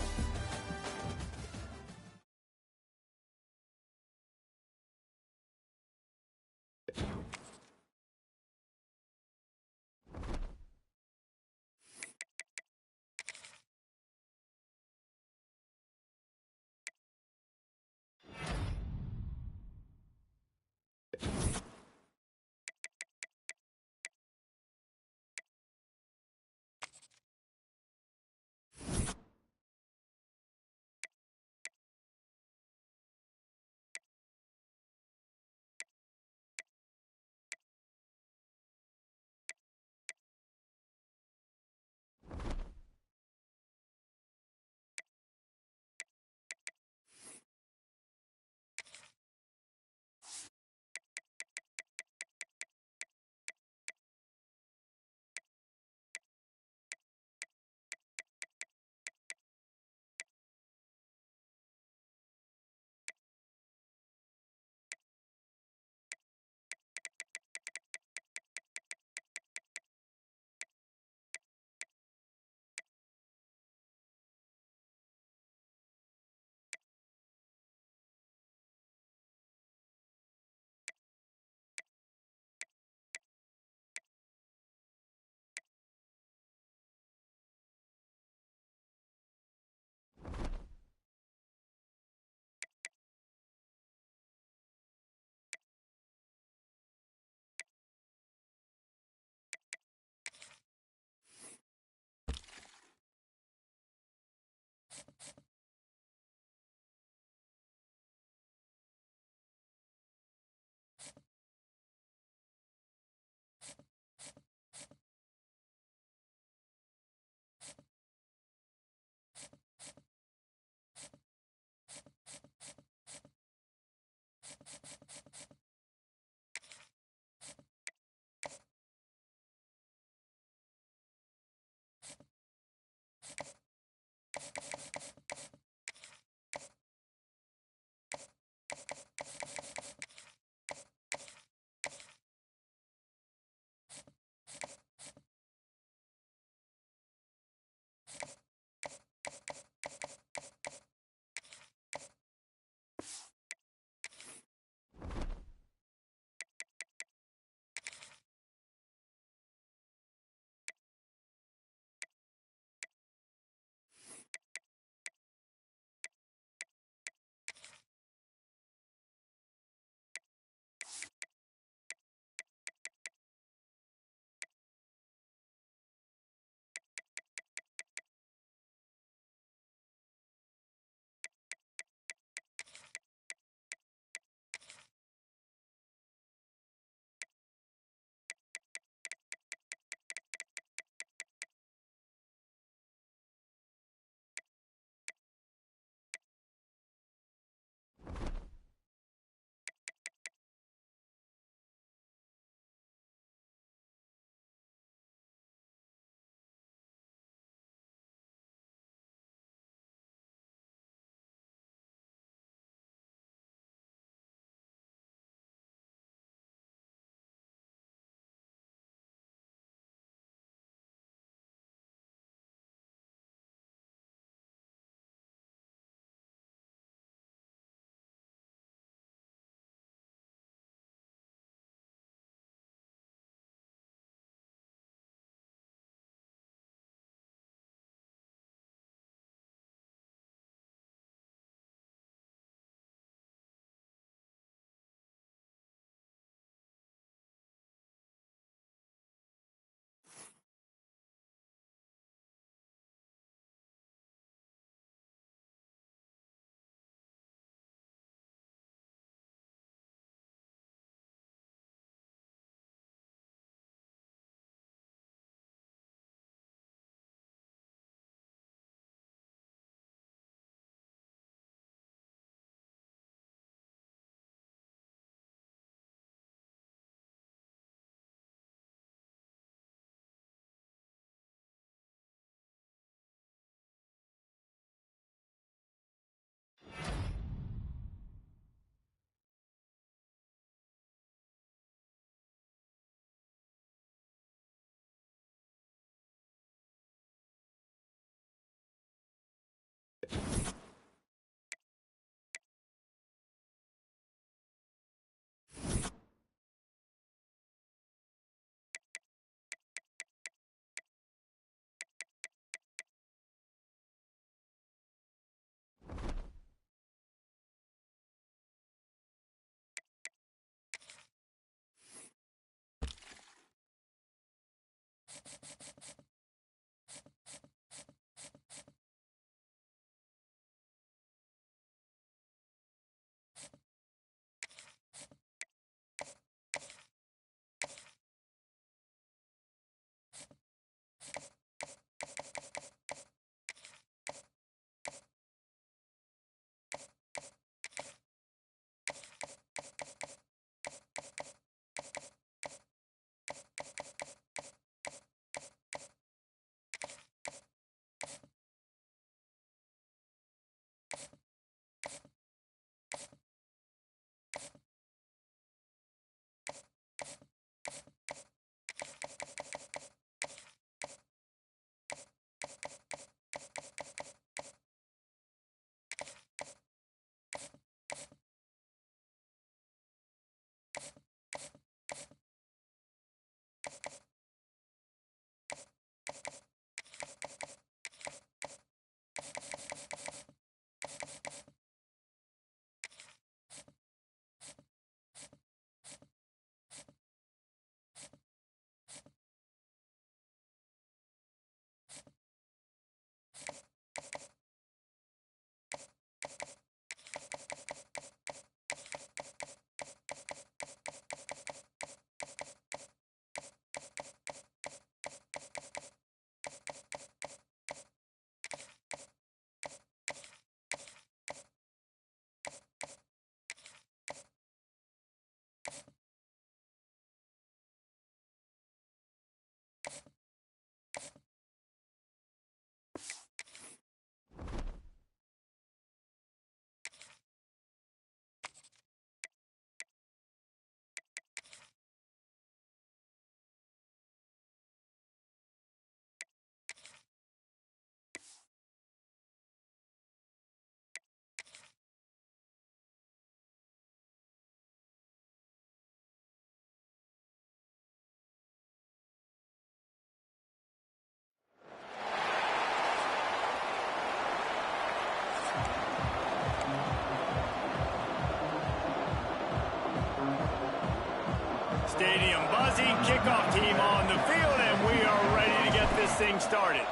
Stadium buzzing, kickoff team on the field, and we are ready to get this thing started.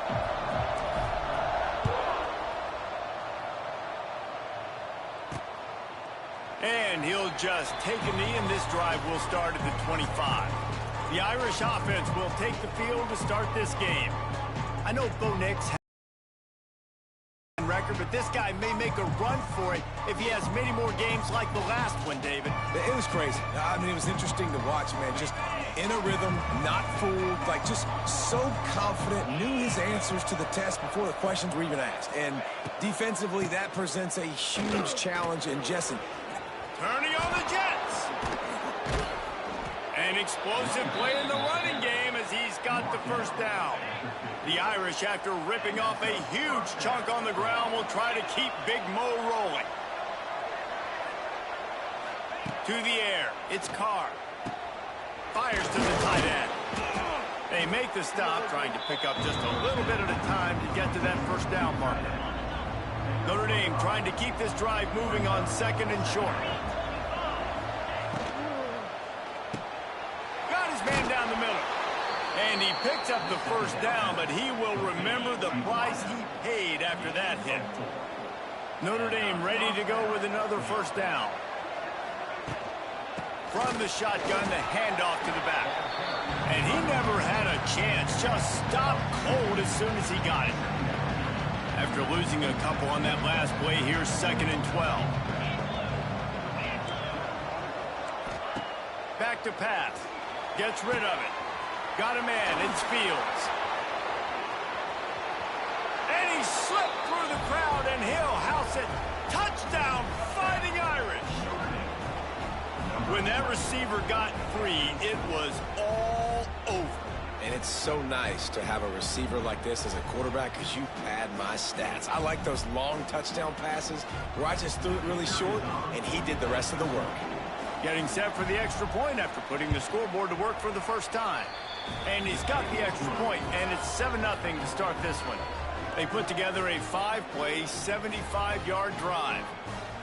And he'll just take a knee, and this drive will start at the 25. The Irish offense will take the field to start this game. I know Bo Nix has a record, but this guy may make a run for it if he has many more games like the last one, David. It was crazy. I mean, it was interesting to watch, man. Just in a rhythm, not fooled, like just so confident, knew his answers to the test before the questions were even asked. And defensively, that presents a huge challenge. And Jesse, turning on the Jets. An explosive play in the running game as he's got the first down. The Irish, after ripping off a huge chunk on the ground, will try to keep Big Mo rolling. To the air, it's Carr. Fires to the tight end. They make the stop, trying to pick up just a little bit at a time to get to that first down marker. Notre Dame trying to keep this drive moving on second and short. Got his man down the middle. And he picks up the first down, but he will remember the price he paid after that hit. Notre Dame ready to go with another first down. From the shotgun, the handoff to the back. And he never had a chance. Just stopped cold as soon as he got it. After losing a couple on that last play, here's second and 12. Back to pass. Gets rid of it. Got a man. It's Fields. And he slipped through the crowd, and he'll house it. Touchdown, Fighting Irish. When that receiver got free, it was all over. and it's so nice to have a receiver like this as a quarterback because you pad my stats. I like those long touchdown passes where I just threw it really short, and he did the rest of the work. Getting set for the extra point after putting the scoreboard to work for the first time. And he's got the extra point, and it's 7-0 to start this one. They put together a 5-play, 75-yard drive.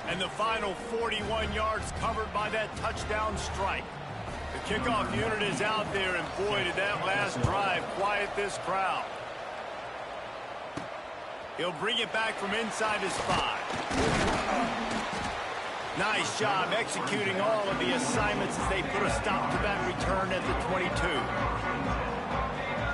And the final 41 yards covered by that touchdown strike. The kickoff unit is out there, and boy, did that last drive quiet this crowd. He'll bring it back from inside his 5. Nice job executing all of the assignments as they put a stop to that return at the 22.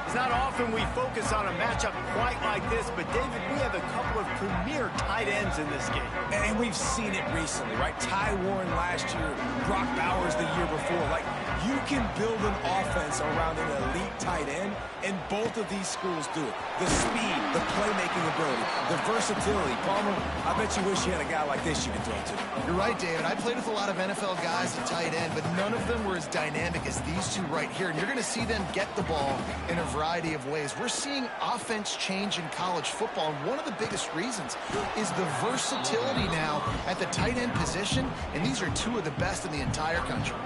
It's not often we focus on a matchup quite like this, but David, we have a couple of premier tight ends in this game. And we've seen it recently, right? Ty Warren last year, Brock Bowers the year before. Like, you can build an offense around an elite tight end, and both of these schools do it. The speed, the playmaking ability, the versatility. Palmer, I bet you wish you had a guy like this you could throw to. You're right, David. I played with a lot of NFL guys at tight end, but none of them were as dynamic as these two right here. And you're going to see them get the ball in a variety of ways. We're seeing offense change in college football, and one of the biggest reasons is the versatility now at the tight end position, and these are two of the best in the entire country.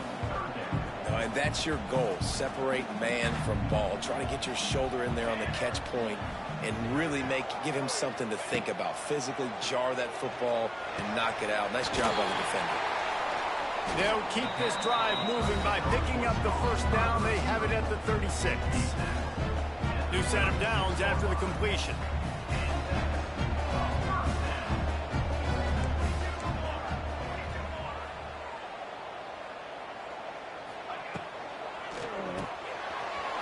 And that's your goal. Separate man from ball. Try to get your shoulder in there on the catch point and really give him something to think about. Physically jar that football and knock it out. Nice job by the defender. They'll keep this drive moving by picking up the first down. They have it at the 36. New set of downs after the completion.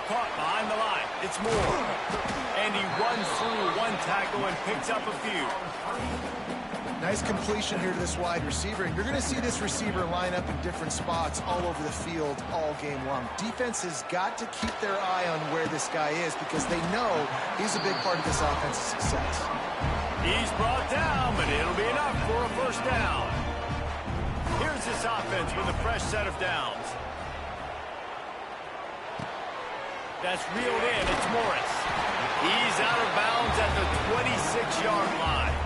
Caught behind the line. It's Moore. And he runs through one tackle and picks up a few. Nice completion here to this wide receiver, and you're going to see this receiver line up in different spots all over the field all game long. Defense has got to keep their eye on where this guy is because they know he's a big part of this offense's success. He's brought down, but it'll be enough for a first down. Here's this offense with a fresh set of downs. That's reeled in. It's Morris. He's out of bounds at the 26-yard line.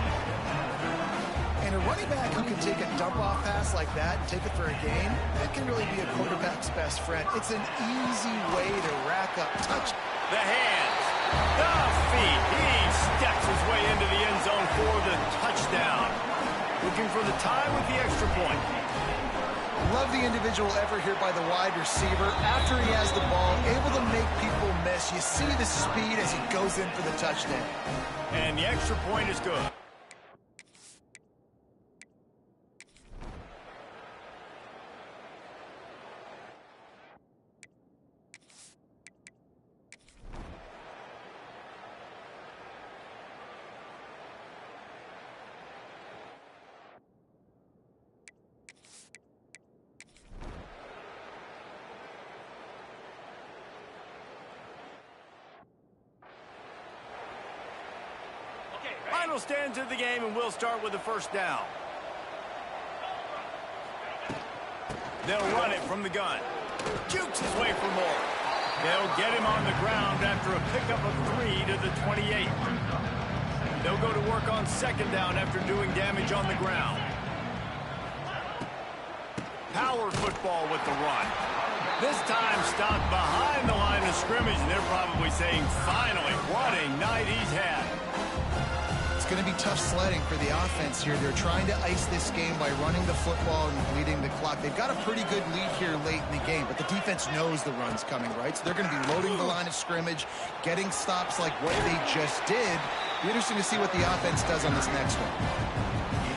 And a running back who can take a dump-off pass like that and take it for a gain, that can really be a quarterback's best friend. It's an easy way to rack up touch. The hands, the feet. He steps his way into the end zone for the touchdown. Looking for the tie with the extra point. Love the individual effort here by the wide receiver. After he has the ball, able to make people miss. You see the speed as he goes in for the touchdown. And the extra point is good. Final stanza of the game, and we'll start with the first down. They'll run it from the gun. Jukes his way for more. They'll get him on the ground after a pickup of 3 to the 28. They'll go to work on second down after doing damage on the ground. Power football with the run. This time stopped behind the line of scrimmage, and they're probably saying, finally, what a night he's had. It's going to be tough sledding for the offense here. They're trying to ice this game by running the football and bleeding the clock. They've got a pretty good lead here late in the game, but the defense knows the run's coming, right? So they're going to be loading the line of scrimmage, getting stops like what they just did. Be interesting to see what the offense does on this next one.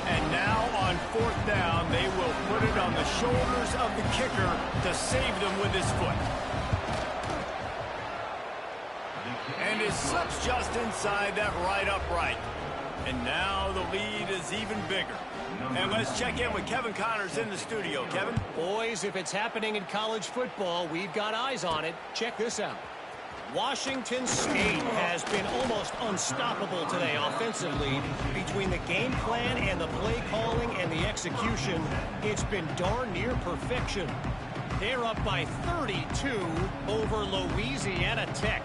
And now on fourth down, they will put it on the shoulders of the kicker to save them with his foot. And it slips just inside that right upright. And now the lead is even bigger. And let's check in with Kevin Connors in the studio. Kevin? Boys, if it's happening in college football, we've got eyes on it. Check this out. Washington State has been almost unstoppable today offensively. Between the game plan and the play calling and the execution, it's been darn near perfection. They're up by 32 over Louisiana Tech.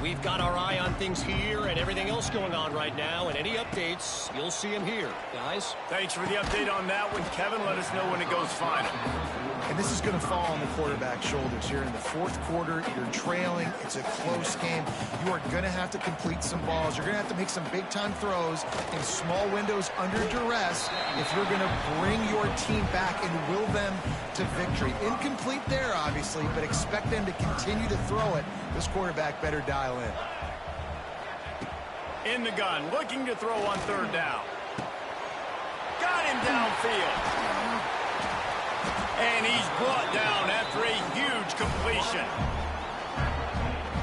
We've got our eye on things here and everything else going on right now, and any updates, you'll see them here. Guys? Thanks for the update on that one, Kevin. Let us know when it goes final. And this is going to fall on the quarterback's shoulders here in the fourth quarter. You're trailing. It's a close game. You are going to have to complete some balls. You're going to have to make some big-time throws in small windows under duress if you're going to bring your team back and will them to victory. Incomplete there, obviously, but expect them to continue to throw it. This quarterback better dial in. In the gun, looking to throw on third down. Got him downfield. And he's brought down after a huge completion.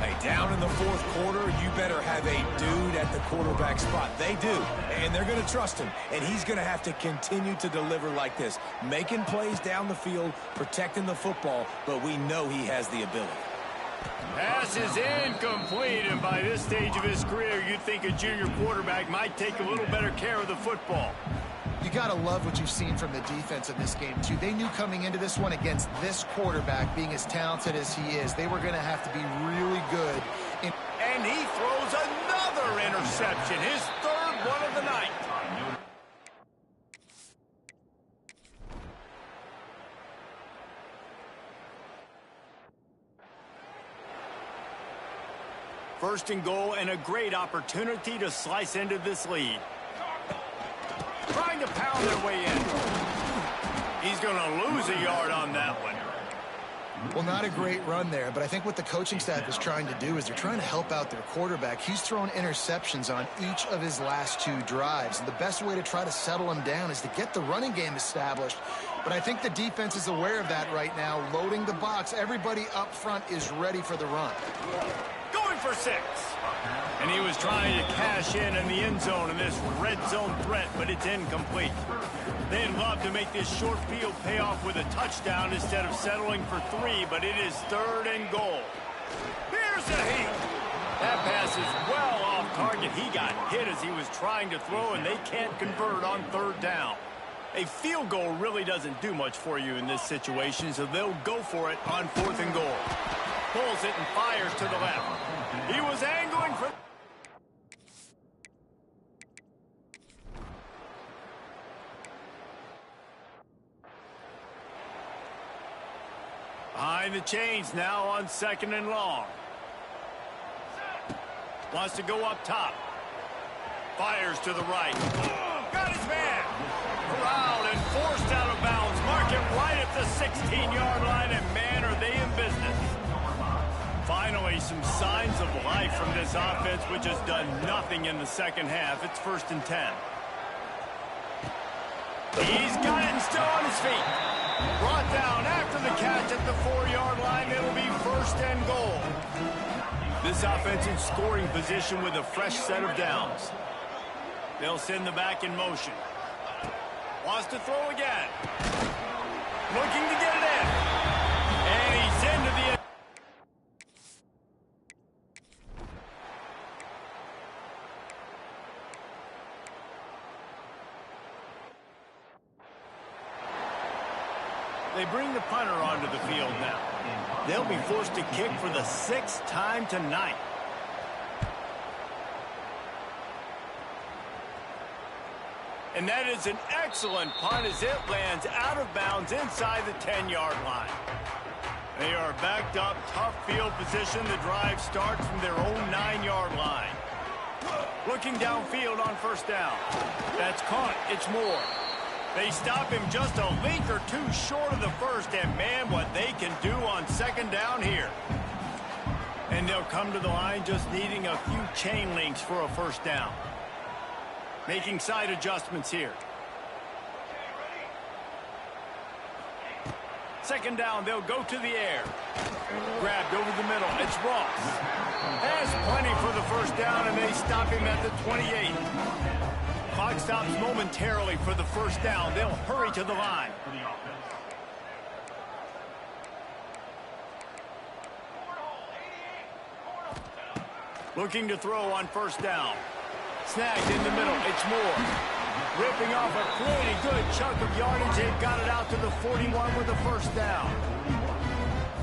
Hey, down in the fourth quarter, you better have a dude at the quarterback spot. They do, and they're going to trust him. And he's going to have to continue to deliver like this, making plays down the field, protecting the football, but we know he has the ability. Pass is incomplete, and by this stage of his career, you'd think a junior quarterback might take a little better care of the football. You got to love what you've seen from the defense in this game, too. They knew coming into this one against this quarterback, being as talented as he is, they were going to have to be really good. And he throws another interception, his third one of the night. First and goal, and a great opportunity to slice into this lead. Trying to pound their way in. He's going to lose a yard on that one. Well, not a great run there, but I think what the coaching staff is trying to do is they're trying to help out their quarterback. He's thrown interceptions on each of his last two drives, and the best way to try to settle him down is to get the running game established. But I think the defense is aware of that right now, loading the box. Everybody up front is ready for the run. Going for 6. And he was trying to cash in the end zone in this red zone threat, but it's incomplete. They'd love to make this short field pay off with a touchdown instead of settling for 3, but it is third and goal. Here's a heat. That pass is well off target. He got hit as he was trying to throw, and they can't convert on third down. A field goal really doesn't do much for you in this situation, so they'll go for it on fourth and goal. Pulls it and fires to the left. He was angling for... Behind the chains now on second and long. Wants to go up top. Fires to the right. Got his man. Corralled and forced out of bounds. Mark it right at the 16-yard line, and man, are they in business. Finally, some signs of life from this offense, which has done nothing in the second half. It's first and 10. He's got it and still on his feet. Brought down after the catch at the 4-yard line. It'll be first and goal. This offense in scoring position with a fresh set of downs. They'll send the back in motion. Wants to throw again. Looking to get it in. And he's into the end. They bring the punter onto the field now. They'll be forced to kick for the 6th time tonight. And that is an excellent punt as it lands out of bounds inside the 10-yard line. They are backed up, tough field position. The drive starts from their own 9-yard line. Looking downfield on first down. That's caught. It's Moore. They stop him just a length or two short of the first, and man, what they can do on second down here. And they'll come to the line just needing a few chain links for a first down. Making side adjustments here. Second down, they'll go to the air. Grabbed over the middle. It's Ross. Has plenty for the first down, and they stop him at the 28. Clock stops momentarily for the first down. They'll hurry to the line. Looking to throw on first down. Snagged in the middle. It's Moore. Ripping off a pretty good chunk of yardage. They've got it out to the 41 with the first down.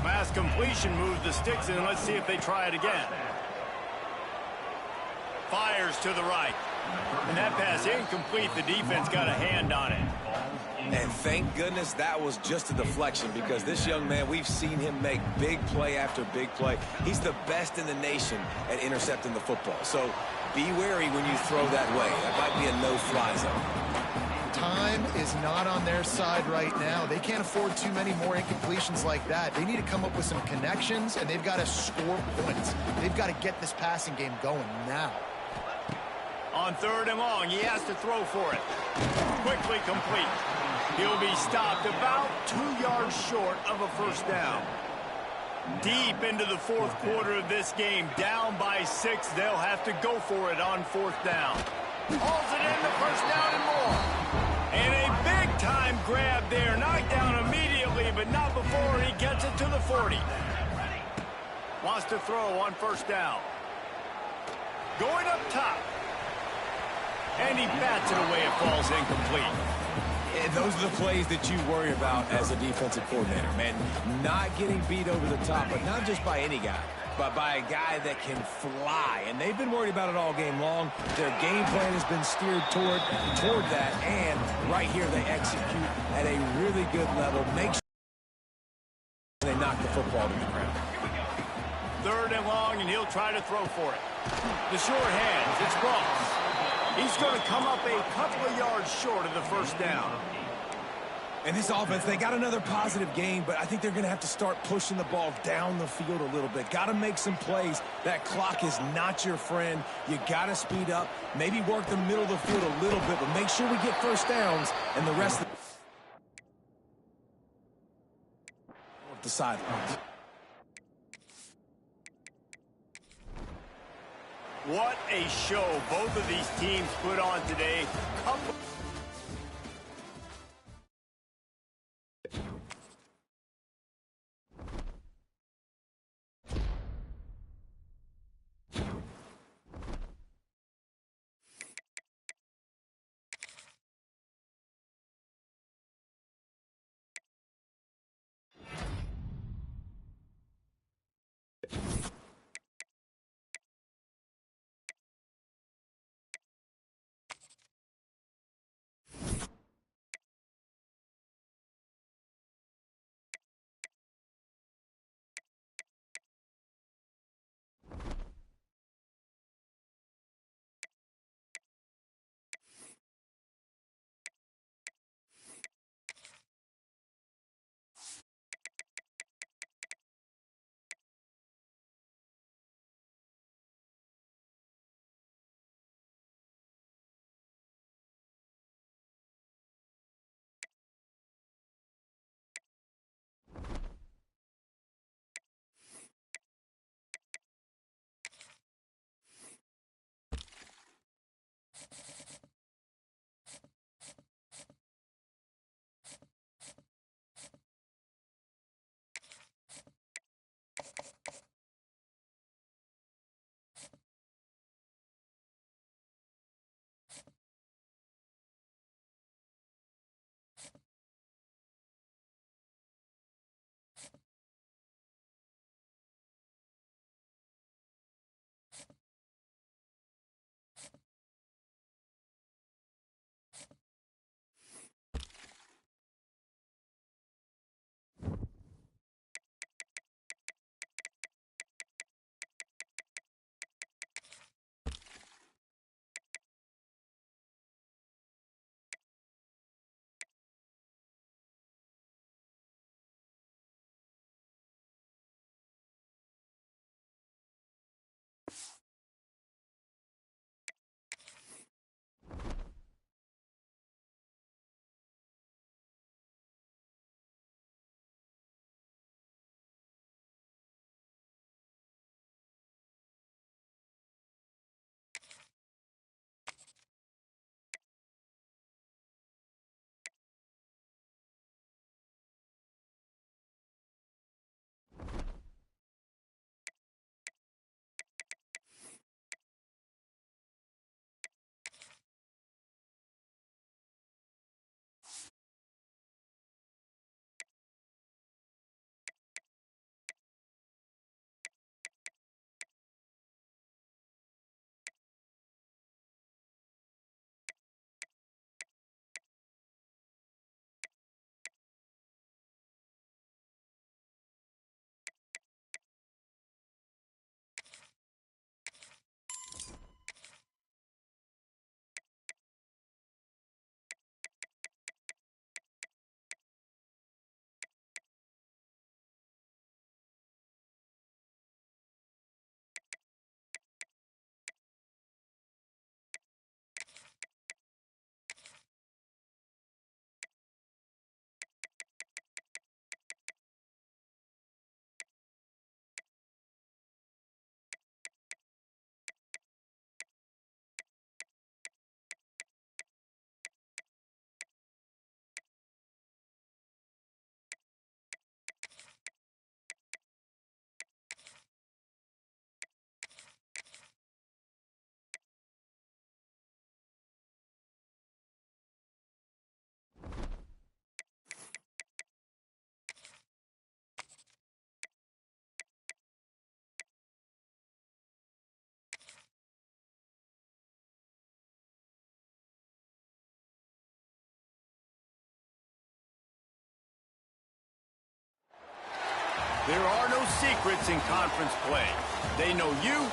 Mass completion moves the sticks in. Let's see if they try it again. Fires to the right. And that pass incomplete. The defense got a hand on it. And thank goodness that was just a deflection, because this young man, we've seen him make big play after big play. He's the best in the nation at intercepting the football. So be wary when you throw that way. That might be a no-fly zone. Time is not on their side right now. They can't afford too many more incompletions like that. They need to come up with some connections, and they've got to score points. They've got to get this passing game going now. On 3rd and long, he has to throw for it. Quickly complete. He'll be stopped about 2 yards short of a first down. Deep into the 4th quarter of this game, down by 6. They'll have to go for it on 4th down. Hauls it in, the first down and more. And a big-time grab there. Knocked down immediately, but not before he gets it to the 40. Wants to throw on 1st down. Going up top. And he bats it away. It falls incomplete. And those are the plays that you worry about as a defensive coordinator, man. Not getting beat over the top, but not just by any guy, but by a guy that can fly. And they've been worried about it all game long. Their game plan has been steered toward that, and right here they execute at a really good level. Make sure they knock the football to the ground. 3rd and long, and he'll try to throw for it. The short hands, it's Ross. He's going to come up a couple of yards short of the first down. And this offense, they got another positive game, but I think they're going to have to start pushing the ball down the field a little bit. Got to make some plays. That clock is not your friend. You got to speed up, maybe work the middle of the field a little bit, but make sure we get first downs and the rest of the sidelines. What a show both of these teams put on today. There are no secrets in conference play. They know you.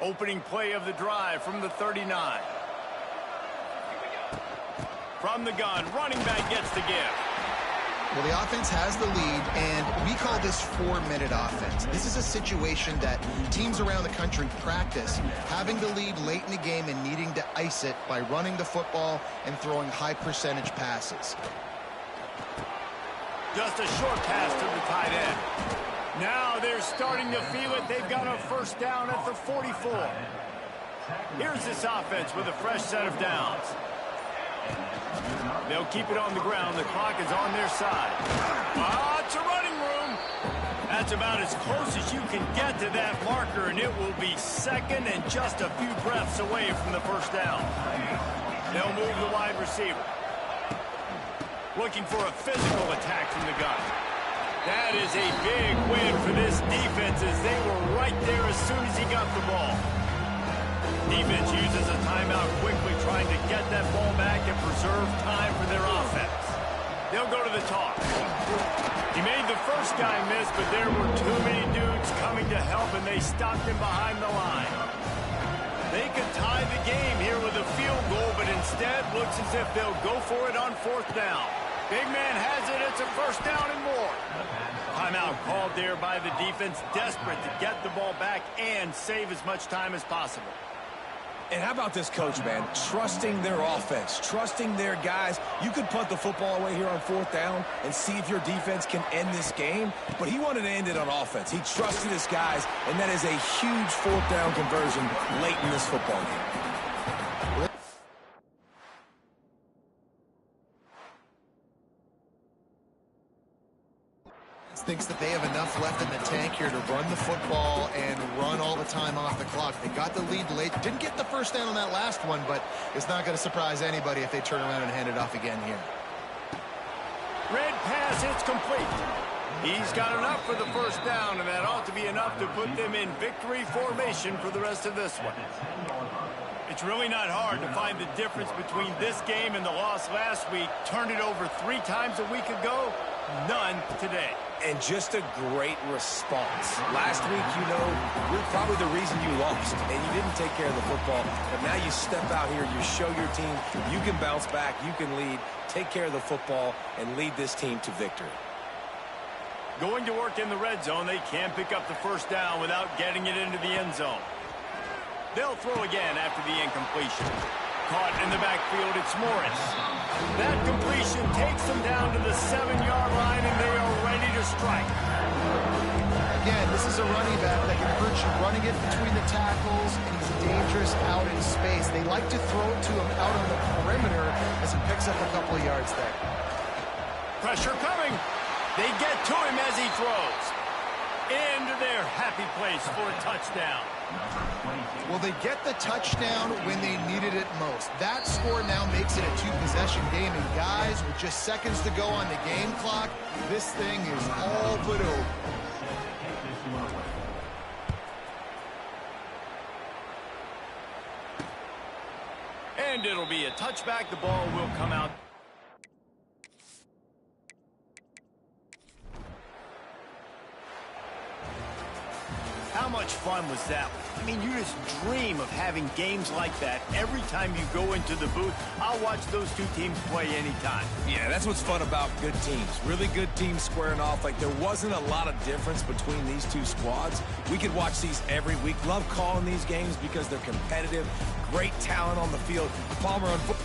Opening play of the drive from the 39. From the gun, running back gets the give. Well, the offense has the lead, and we call this 4-minute offense. This is a situation that teams around the country practice, having the lead late in the game and needing to ice it by running the football and throwing high-percentage passes. Just a short pass to the tight end. Now they're starting to feel it. They've got a first down at the 44. Here's this offense with a fresh set of downs. They'll keep it on the ground. The clock is on their side. It's a running room. That's about as close as you can get to that marker, and it will be second and just a few breaths away from the first down. They'll move the wide receiver. Looking for a physical attack from the gun. That is a big win for this defense as they were right there as soon as he got the ball. Defense uses a timeout quickly, trying to get that ball back and preserve time for their offense. They'll go to the toss. He made the first guy miss, but there were too many dudes coming to help, and they stopped him behind the line. They could tie the game here with a field goal, but instead looks as if they'll go for it on fourth down. Big man has it. It's a first down and more. Timeout called there by the defense, desperate to get the ball back and save as much time as possible. And how about this coach, man? Trusting their offense, trusting their guys. You could punt the football away here on fourth down and see if your defense can end this game, but he wanted to end it on offense. He trusted his guys, and that is a huge fourth down conversion late in this football game. Thinks that they have enough left in the tank here to run the football and run all the time off the clock. They got the lead late. Didn't get the first down on that last one, but it's not going to surprise anybody if they turn around and hand it off again here. Red pass, it's complete. He's got enough for the first down, and that ought to be enough to put them in victory formation for the rest of this one. It's really not hard to find the difference between this game and the loss last week. Turned it over 3 times a week ago, none today. And just a great response. Last week, you know, you're probably the reason you lost, and you didn't take care of the football. But now you step out here, you show your team you can bounce back, you can lead, take care of the football, and lead this team to victory. Going to work in the red zone, they can pick up the first down without getting it into the end zone. They'll throw again after the incompletion. Caught in the backfield, it's Morris. That completion takes them down to the 7-yard line, and they are ready to strike. Again, this is a running back that can hurt you running it between the tackles, and he's dangerous out in space. They like to throw it to him out on the perimeter as he picks up a couple of yards there. Pressure coming. They get to him as he throws. Into their happy place for a touchdown. Well, they get the touchdown when they needed it most. That score now makes it a 2-possession game, and guys, with just seconds to go on the game clock, this thing is all but over. And it'll be a touchback. The ball will come out. How much fun was that? I mean, you just dream of having games like that every time you go into the booth. I'll watch those two teams play anytime. Yeah, that's what's fun about good teams. Really good teams squaring off. Like, there wasn't a lot of difference between these two squads. We could watch these every week. Love calling these games because they're competitive. Great talent on the field. Palmer on foot.